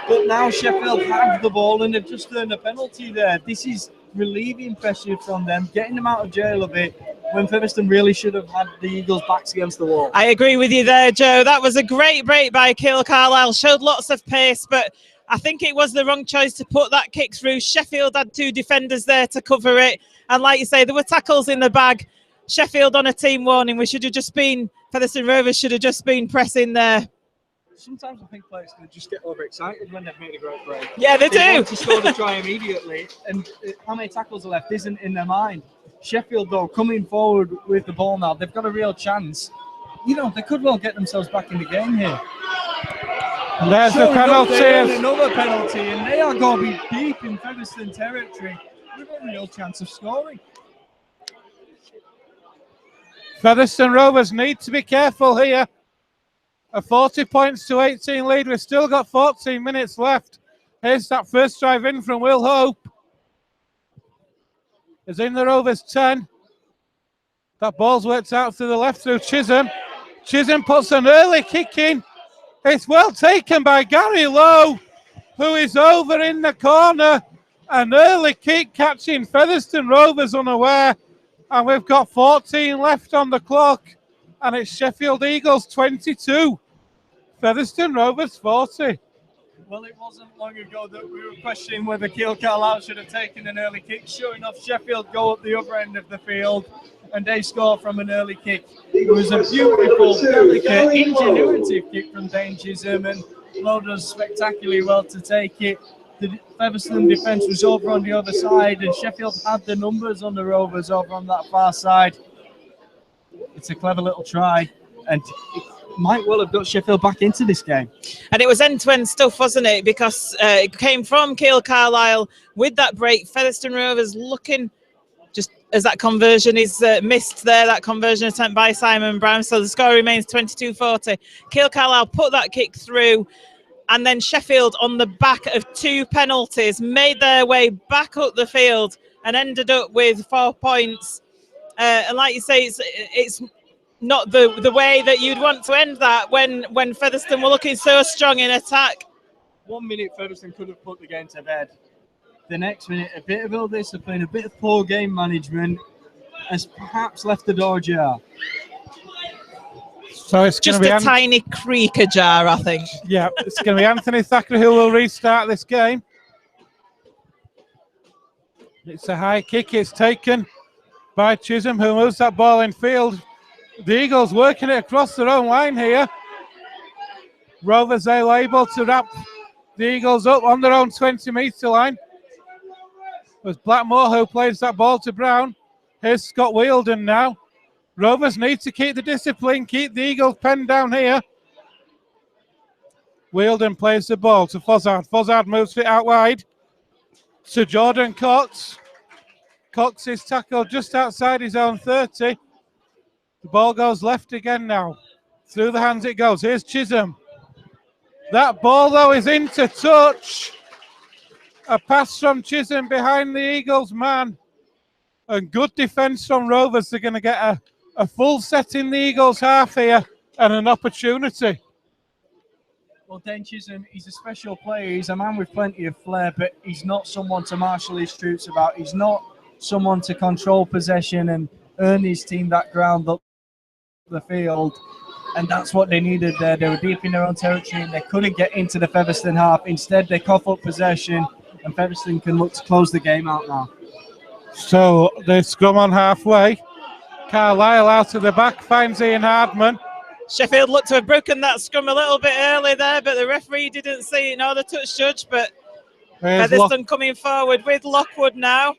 But now Sheffield have the ball and they've just earned a penalty there. This is relieving pressure from them, getting them out of jail a bit, when Featherstone really should have had the Eagles' backs against the wall. I agree with you there, Joe. That was a great break by Keil Carlisle. Showed lots of pace, but I think it was the wrong choice to put that kick through. Sheffield had two defenders there to cover it. And like you say, there were tackles in the bag. Sheffield on a team warning. Featherstone Rovers should have just been pressing there. Sometimes I think players can just get overexcited when they've made a great break. Yeah, they do. Want to score the try immediately, and how many tackles are left isn't in their mind. Sheffield, though, coming forward with the ball now, they've got a real chance. You know, they could well get themselves back in the game here. And there's the penalty. Another penalty, and they are going to be deep in Featherstone territory with a real chance of scoring. Featherstone Rovers need to be careful here. A 40 points to 18 lead. We've still got 14 minutes left. Here's that first drive in from Will Hope. Is in the Rovers 10. That ball's worked out to the left through Chisholm. Chisholm puts an early kick in. It's well taken by Gary Lowe, who is over in the corner. An early kick catching Featherstone Rovers unaware. And we've got 14 left on the clock. And it's Sheffield Eagles 22, Featherstone Rovers 40. Well, it wasn't long ago that we were questioning whether Keele Carlisle should have taken an early kick. Sure enough, Sheffield go up the other end of the field and they score from an early kick. It was a beautiful, delicate, ingenuitive kick from Dane Chisholm, and Lowe does spectacularly well to take it. The Featherstone defence was over on the other side, and Sheffield had the numbers on the Rovers over on that far side. It's a clever little try, and it might well have got Sheffield back into this game. And it was end-to-end stuff, wasn't it? Because it came from Keele Carlisle with that break. Featherstone Rovers looking just as that conversion is missed there, that conversion attempt by Simon Brown. So the score remains 22-40. Keele Carlisle put that kick through, and then Sheffield, on the back of 2 penalties, made their way back up the field and ended up with 4 points. And like you say, it's not the way that you'd want to end that when Featherstone were looking so strong in attack. 1 minute Featherstone could have put the game to bed. The next minute, a bit of ill discipline, a bit of poor game management has perhaps left the door ajar. So it's just a tiny creak ajar, I think. Yeah, it's going to be Anthony Thackeray who will restart this game. It's a high kick. It's taken by Chisholm, who moves that ball in field. The Eagles working it across their own line here. Rovers are able to wrap the Eagles up on their own 20-metre line. It was Blackmore who plays that ball to Brown. Here's Scott Wielden now. Rovers need to keep the discipline, keep the Eagles penned down here. Wielden plays the ball to Fozzard. Fozzard moves it out wide to Jordan Cox. Cox is tackled just outside his own 30. The ball goes left again now. Through the hands it goes. Here's Chisholm. That ball, though, is into touch. A pass from Chisholm behind the Eagles man. And good defence from Rovers. They're going to get a full set in the Eagles half here and an opportunity. Well, Dane Chisholm, he's a special player. He's a man with plenty of flair, but he's not someone to marshal his troops about. He's not someone to control possession and earn his team that ground up the field. And that's what they needed there. They were deep in their own territory and they couldn't get into the Featherstone half. Instead, they cough up possession and Featherstone can look to close the game out now. So they scrum on halfway. Carlisle out of the back finds Ian Hardman. Sheffield looked to have broken that scrum a little bit early there, but the referee didn't see it, nor the touch judge. But Featherstone coming forward with Lockwood now.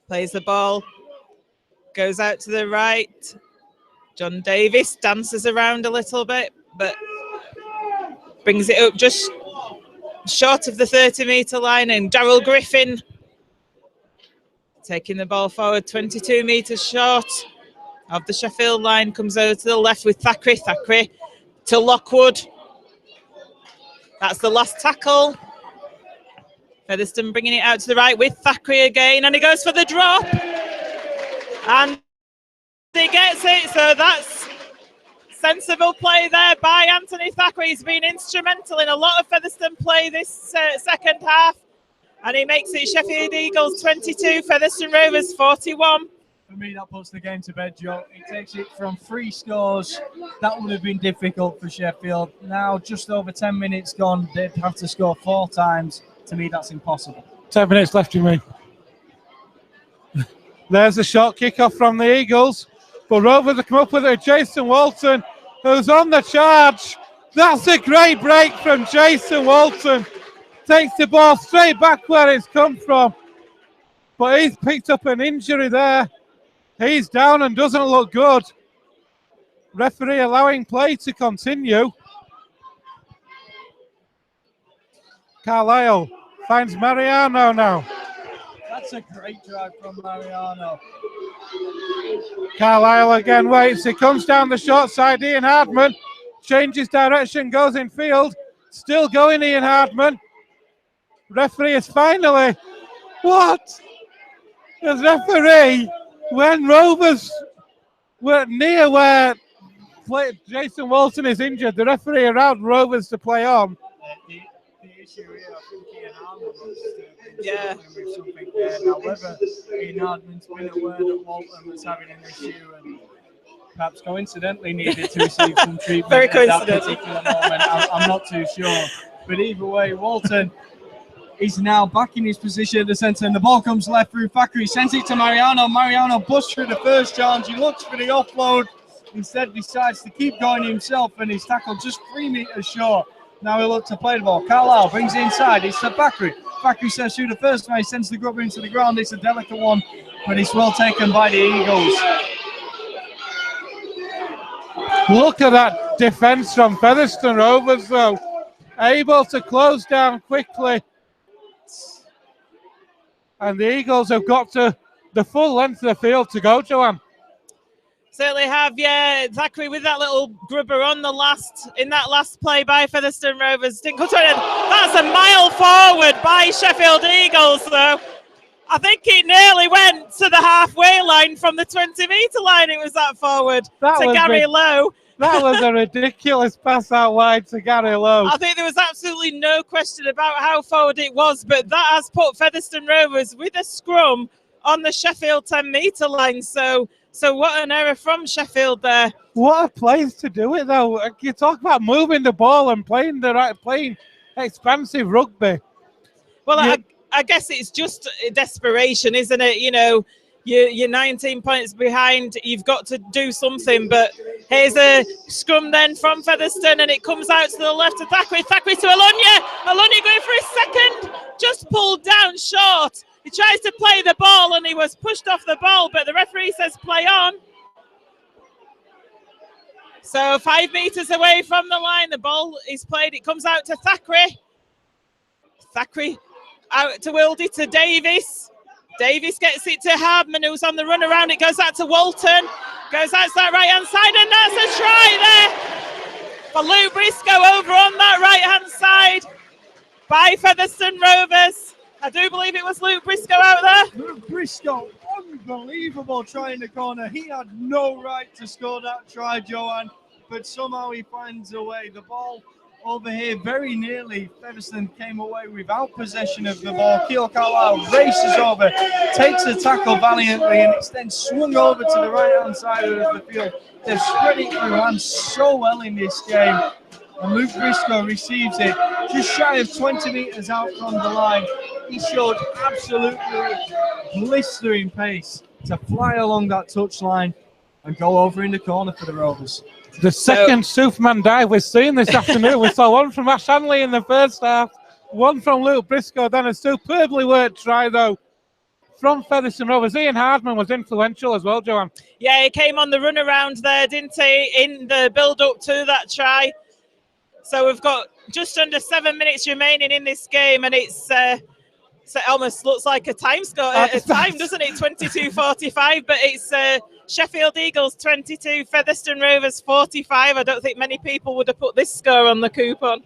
Plays the ball, goes out to the right. John Davis dances around a little bit, but brings it up just short of the 30-metre line. And Darryl Griffin taking the ball forward 22 metres short of the Sheffield line, comes over to the left with Thackeray. Thackeray to Lockwood. That's the last tackle. Featherstone bringing it out to the right with Thackeray again, and he goes for the drop. And he gets it, so that's sensible play there by Anthony Thackeray. He's been instrumental in a lot of Featherstone play this second half. And he makes it Sheffield Eagles 22, Featherstone Rovers 41. For me, that puts the game to bed, Joe. It takes it from 3 scores. That would have been difficult for Sheffield. Now, just over 10 minutes gone, they'd have to score 4 times. To me, that's impossible. 10 minutes left, you mean? There's a short kick-off from the Eagles. But Rovers have come up with it. Jason Walton, who's on the charge. That's a great break from Jason Walton. Takes the ball straight back where it's come from. But he's picked up an injury there. He's down and doesn't look good. Referee allowing play to continue. Carlisle finds Mariano now. That's a great drive from Mariano. Carlisle again waits. He comes down the short side. Ian Hardman changes direction, goes in field. Still going, Ian Hardman. Referee is finally... What? The referee, when Rovers were near where Jason Walton is injured. The referee allowed Rovers to play on. The issue here, I think Ian Hardman was Yeah. with something there. Now, whether Ian Hardman's been aware that Walton was having an issue and perhaps coincidentally needed to receive some treatment Very at that coincidental. particular moment, I'm not too sure. But either way, Walton is now back in his position at the centre, and the ball comes left through Thackeray, sends it to Mariano. Mariano busts through the first challenge. He looks for the offload, instead decides to keep going himself, and he's tackled just 3 meters short. Now he'll look to play the ball. Carlisle brings it inside. It's to Thackeray. Thackeray says through the first man. He sends the grubber into the ground. It's a delicate one, but it's well taken by the Eagles. Look at that defence from Featherstone Rovers, though. Able to close down quickly. And the Eagles have got to the full length of the field to go, Joanne. Certainly have, yeah. Thackeray with that little grubber on in that last play by Featherstone Rovers. Didn't come to it. That's a mile forward by Sheffield Eagles, though. I think it nearly went to the halfway line from the 20-metre line. It was that forward to Gary Lowe. That was a ridiculous pass out wide to Gary Lowe. I think there was absolutely no question about how forward it was, but that has put Featherstone Rovers with a scrum on the Sheffield 10-metre line. So what an error from Sheffield there. What a place to do it, though. You talk about moving the ball and playing expansive rugby. Well, yeah. I guess it's just desperation, isn't it? You know, you're 19 points behind. You've got to do something. But here's a scrum then from Featherstone, and it comes out to the left of Thackeray. Thackeray to Alonia. Alonia going for his second. Just pulled down short. He tries to play the ball, and he was pushed off the ball, but the referee says play on. So 5 meters away from the line, the ball is played. It comes out to Thackeray. Thackeray out to Wildy, to Davis. Davis gets it to Hardman, who's on the run around. It goes out to Walton. Goes out to that right-hand side, and that's a try there for Luke Briscoe over on that right-hand side by Featherstone Rovers. I do believe it was Luke Briscoe out there. Luke Briscoe, unbelievable try in the corner. He had no right to score that try, Joanne, but somehow he finds a way. The ball over here, very nearly, Featherstone came away without possession of the ball. Keil Carlisle races over, takes the tackle valiantly, and it's then swung over to the right-hand side of the field. They've spread it through hands so well in this game. And Luke Briscoe receives it just shy of 20 meters out from the line. He showed absolutely blistering pace to fly along that touchline and go over in the corner for the Rovers. The second Superman dive we've seen this afternoon. We saw one from Ash Hanley in the first half, one from Luke Briscoe, then a superbly worked try, though, from Featherstone Rovers. Ian Hardman was influential as well, Joanne. Yeah, he came on the run around there, didn't he, in the build-up to that try. So we've got just under 7 minutes remaining in this game, and it's so it almost looks like a time score, doesn't it? 22:45, but it's Sheffield Eagles 22, Featherstone Rovers 45. I don't think many people would have put this score on the coupon.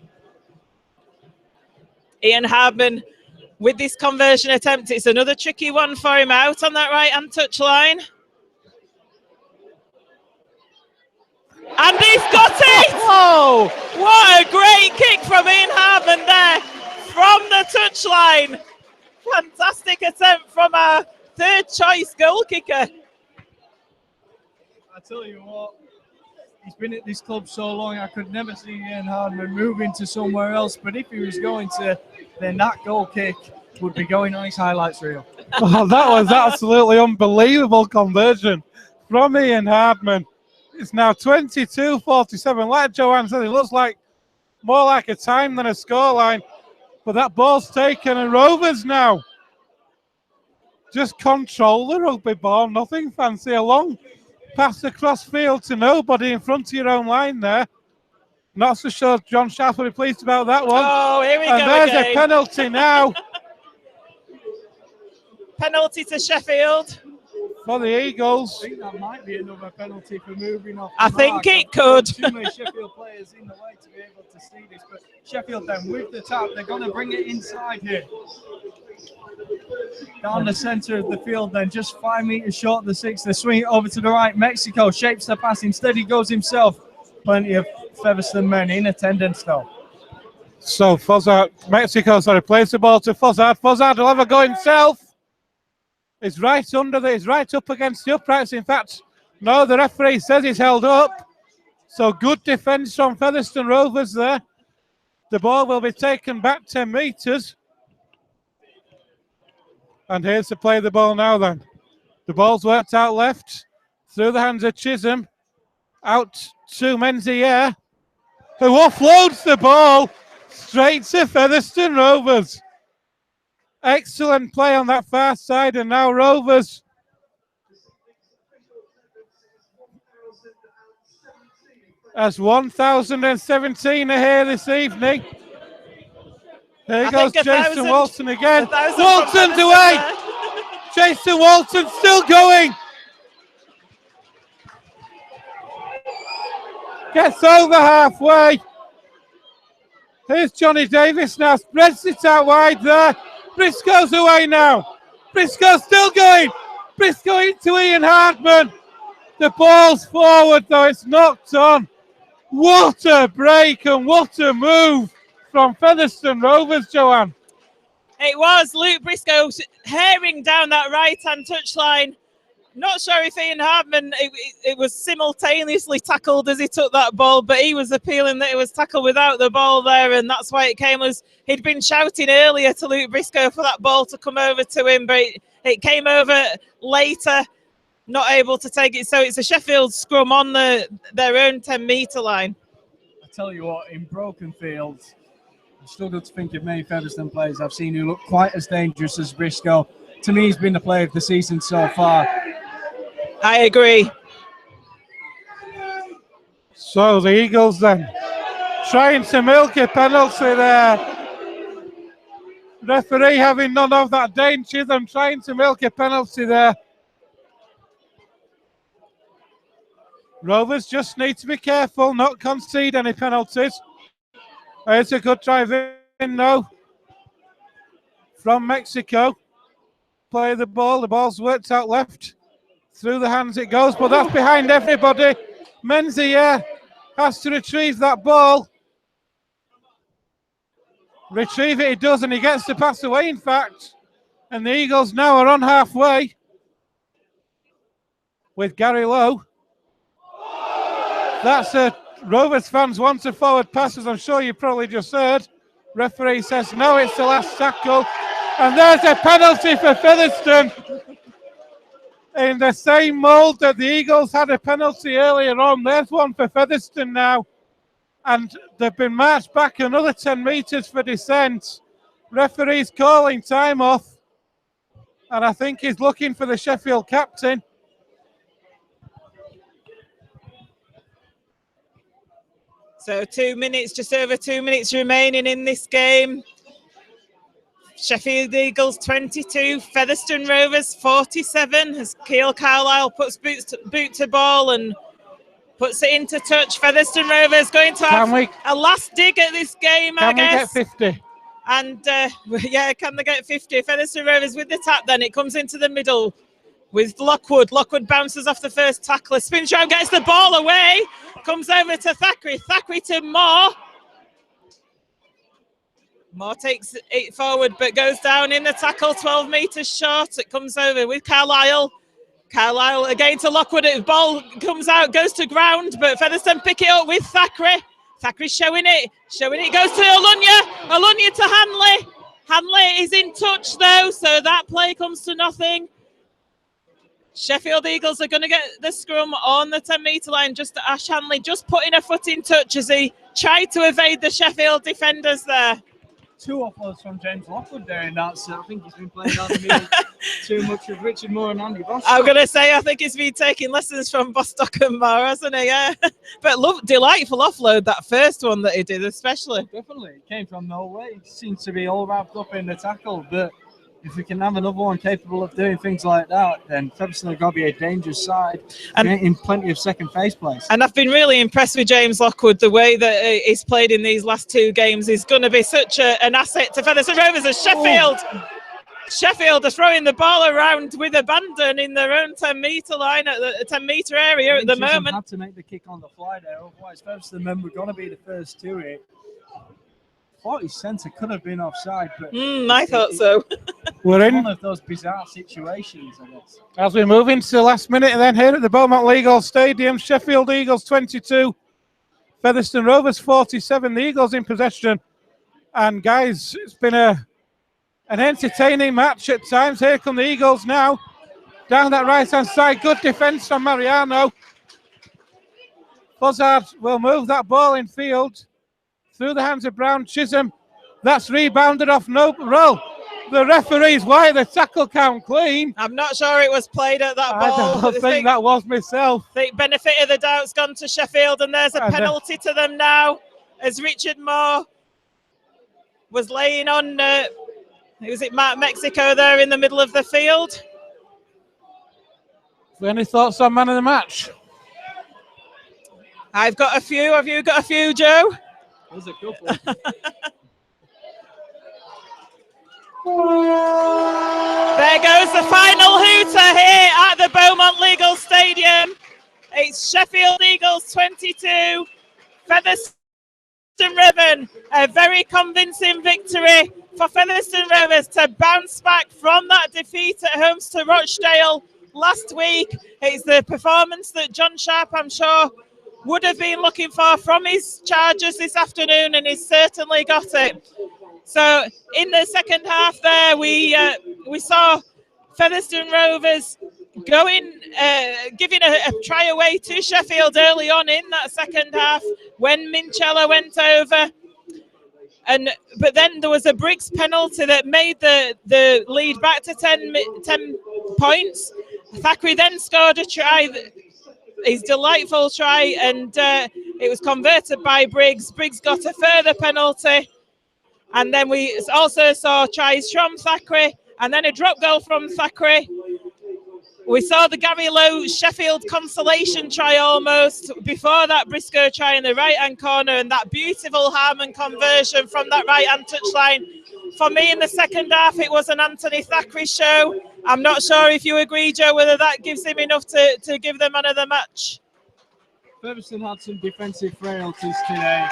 Ian Hardman with this conversion attempt. It's another tricky one for him out on that right-hand touchline. And he's got it! Whoa! What a great kick from Ian Hardman there from the touchline. Fantastic attempt from our third choice goal kicker. I tell you what, he's been at this club so long, I could never see Ian Hardman moving to somewhere else, but if he was going to, then that goal kick would be going on his highlights reel. Oh, that was absolutely unbelievable conversion from Ian Hardman. It's now 22:47. Like Joanne said, it looks like more like a time than a scoreline. But that ball's taken, and Rovers now just control the rugby ball. Nothing fancy. A long pass across field to nobody in front of your own line there. Not so sure John Sharp will be pleased about that one. Oh, here we go. And there's a penalty now. Penalty to Sheffield. For the Eagles. I think that might be another penalty for moving off. I think it could. Too many Sheffield players in the way to be able to see this, but Sheffield then with the tap, they're going to bring it inside here. Down the centre of the field then, just 5 meters short of the 6. They swing it over to the right. Mexico shapes the pass. Instead he goes himself. plenty of Featherstone men in attendance though. So Fozzard, Mexico, plays the ball to Fozzard. Fozzard will have a go himself. He's right he's right up against the uprights. In fact, no, the referee says he's held up. So good defence from Featherstone Rovers there. The ball will be taken back 10 metres. And here's to play the ball now then. The ball's worked out left, through the hands of Chisholm, out to Menzies, who offloads the ball straight to Featherstone Rovers. Excellent play on that far side, and now Rovers as 1,017 are here this evening. Here goes Jason Walton again. Walton's away. Jason Walton still going. Gets over halfway. Here's Johnny Davis now. Spreads it out wide there. Briscoe's away now. Briscoe's still going. Briscoe into Ian Hardman. The ball's forward though. It's knocked on. What a break and what a move from Featherstone Rovers, Joanne. It was Luke Briscoe herring down that right-hand touchline. Not sure if Ian Hardman, it was simultaneously tackled as he took that ball, but he was appealing that it was tackled without the ball there, and that's why it came as he'd been shouting earlier to Luke Briscoe for that ball to come over to him, but it came over later, not able to take it. So it's a Sheffield scrum on their own 10-metre line. I tell you what, in broken fields, I struggle to think of many Featherstone players I've seen who look quite as dangerous as Briscoe. To me, he's been the player of the season so far. I agree. So the Eagles then trying to milk a penalty there. Referee having none of that. Dane Chisholm trying to milk a penalty there. Rovers just need to be careful, not concede any penalties. It's a good drive in now from Mexico. Play the ball. The ball's worked out left. Through the hands it goes, but that's behind everybody. Menzies has to retrieve that ball. Retrieve it he does, and he gets the pass away, in fact. And the Eagles now are on halfway with Gary Lowe. That's a Rovers fans want a forward pass, as I'm sure you probably just heard. Referee says no, it's the last tackle. And there's a penalty for Featherstone. In the same mould that the Eagles had a penalty earlier on, there's one for Featherstone now. And they've been marched back another 10 metres for descent. Referee's calling time off. And I think he's looking for the Sheffield captain. So 2 minutes, just over 2 minutes remaining in this game. Sheffield Eagles 22, Featherstone Rovers 47 as Keil Carlisle puts boot to ball and puts it into touch. Featherstone Rovers going to have a last dig at this game, I guess. Can we get 50? And yeah, can they get 50? Featherstone Rovers with the tap then. It comes into the middle with Lockwood. Lockwood bounces off the first tackler. Spins round, gets the ball away. Comes over to Thackeray. Thackeray to Moore. Moore takes it forward, but goes down in the tackle, 12 metres short. It comes over with Carlisle. Carlisle again to Lockwood. The ball comes out, goes to ground, but Featherstone pick it up with Thackeray. Thackeray showing it. Goes to Olunya. Olunya to Hanley. Hanley is in touch, though, so that play comes to nothing. Sheffield Eagles are going to get the scrum on the 10-metre line. Just Ash Hanley just putting a foot in touch as he tried to evade the Sheffield defenders there. 2 offloads from James Lockwood there in that, so I think he's been playing down the middle too much with Richard Moore and Andy Bostock. I'm going to say I think he's been taking lessons from Bostock and Moore, hasn't he? Yeah. But delightful offload, that first one that he did especially. Definitely. It came from nowhere. He seems to be all wrapped up in the tackle, but if we can have another one capable of doing things like that, then Featherstone have got to be a dangerous side and in plenty of second phase plays. And I've been really impressed with James Lockwood. The way that he's played in these last 2 games is going to be such an asset to Featherstone Rovers as Sheffield. Sheffield are throwing the ball around with abandon in their own 10-metre line at the 10-metre area at the moment. Had to make the kick on the fly there, otherwise Featherstone men were going to be the first to it. 40 centre could have been offside, but I thought so. We're in one of those bizarre situations, I guess. as we move into the last minute then here at the Beaumount Legal Stadium. Sheffield Eagles 22, Featherstone Rovers 47. The Eagles in possession. And guys, it's been an entertaining match at times. Here come the Eagles now. Down that right-hand side, good defence from Mariano. Buzzard will move that ball in field. Through the hands of Brown Chisholm. That's rebounded off Roll. The referee's why the tackle count clean. I'm not sure it was played at that ball. I don't think that was myself. The benefit of the doubt's gone to Sheffield, and there's a penalty to them now as Richard Moore was laying on, was it Mexico there in the middle of the field? Any thoughts on man of the match? I've got a few. Have you got a few, Joe? There's a couple. There goes the final hooter here at the Beaumont Legal Stadium. It's Sheffield Eagles 22, Featherstone Rovers. A very convincing victory for Featherstone Rovers to bounce back from that defeat at home to Rochdale last week. It's the performance that John Sharp, I'm sure, would have been looking for from his Chargers this afternoon, and he's certainly got it. So in the second half there, we saw Featherstone Rovers giving a try away to Sheffield early on in that second half when Minchella went over. But then there was a Briggs penalty that made the lead back to 10 points. Thackeray then scored a try, his delightful try, and it was converted by Briggs. Briggs got a further penalty. And then we also saw tries from Thackeray and then a drop goal from Thackeray. We saw the Gary Lowe Sheffield consolation try almost before that Briscoe try in the right-hand corner, and that beautiful Harmon conversion from that right-hand touchline. For me in the second half, it was an Anthony Thackeray show. I'm not sure if you agree, Joe, whether that gives him enough to give them man of the match. Featherstone had some defensive frailties today,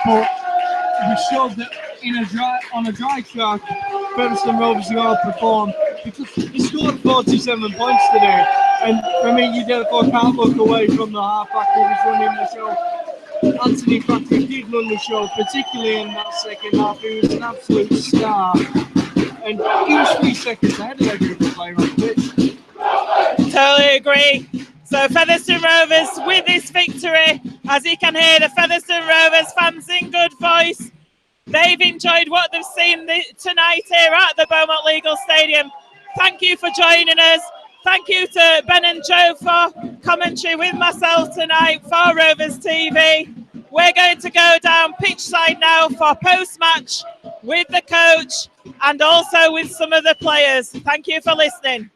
but we showed that on a dry track, Featherstone Rovers are going to perform, because he scored 47 points today, and for me, you therefore can't look away from the halfback who was running the show. Anthony Thackeray did run the show, particularly in that second half. He was an absolute star, and he was 3 seconds ahead of every other player on the pitch. Totally agree. So Featherstone Rovers with this victory, as you can hear the Featherstone Rovers fans in good voice. They've enjoyed what they've seen tonight here at the Beaumont Legal Stadium. Thank you for joining us. Thank you to Ben and Joe for commentary with myself tonight for Rovers TV. We're going to go down pitch side now for post-match with the coach and also with some of the players. Thank you for listening.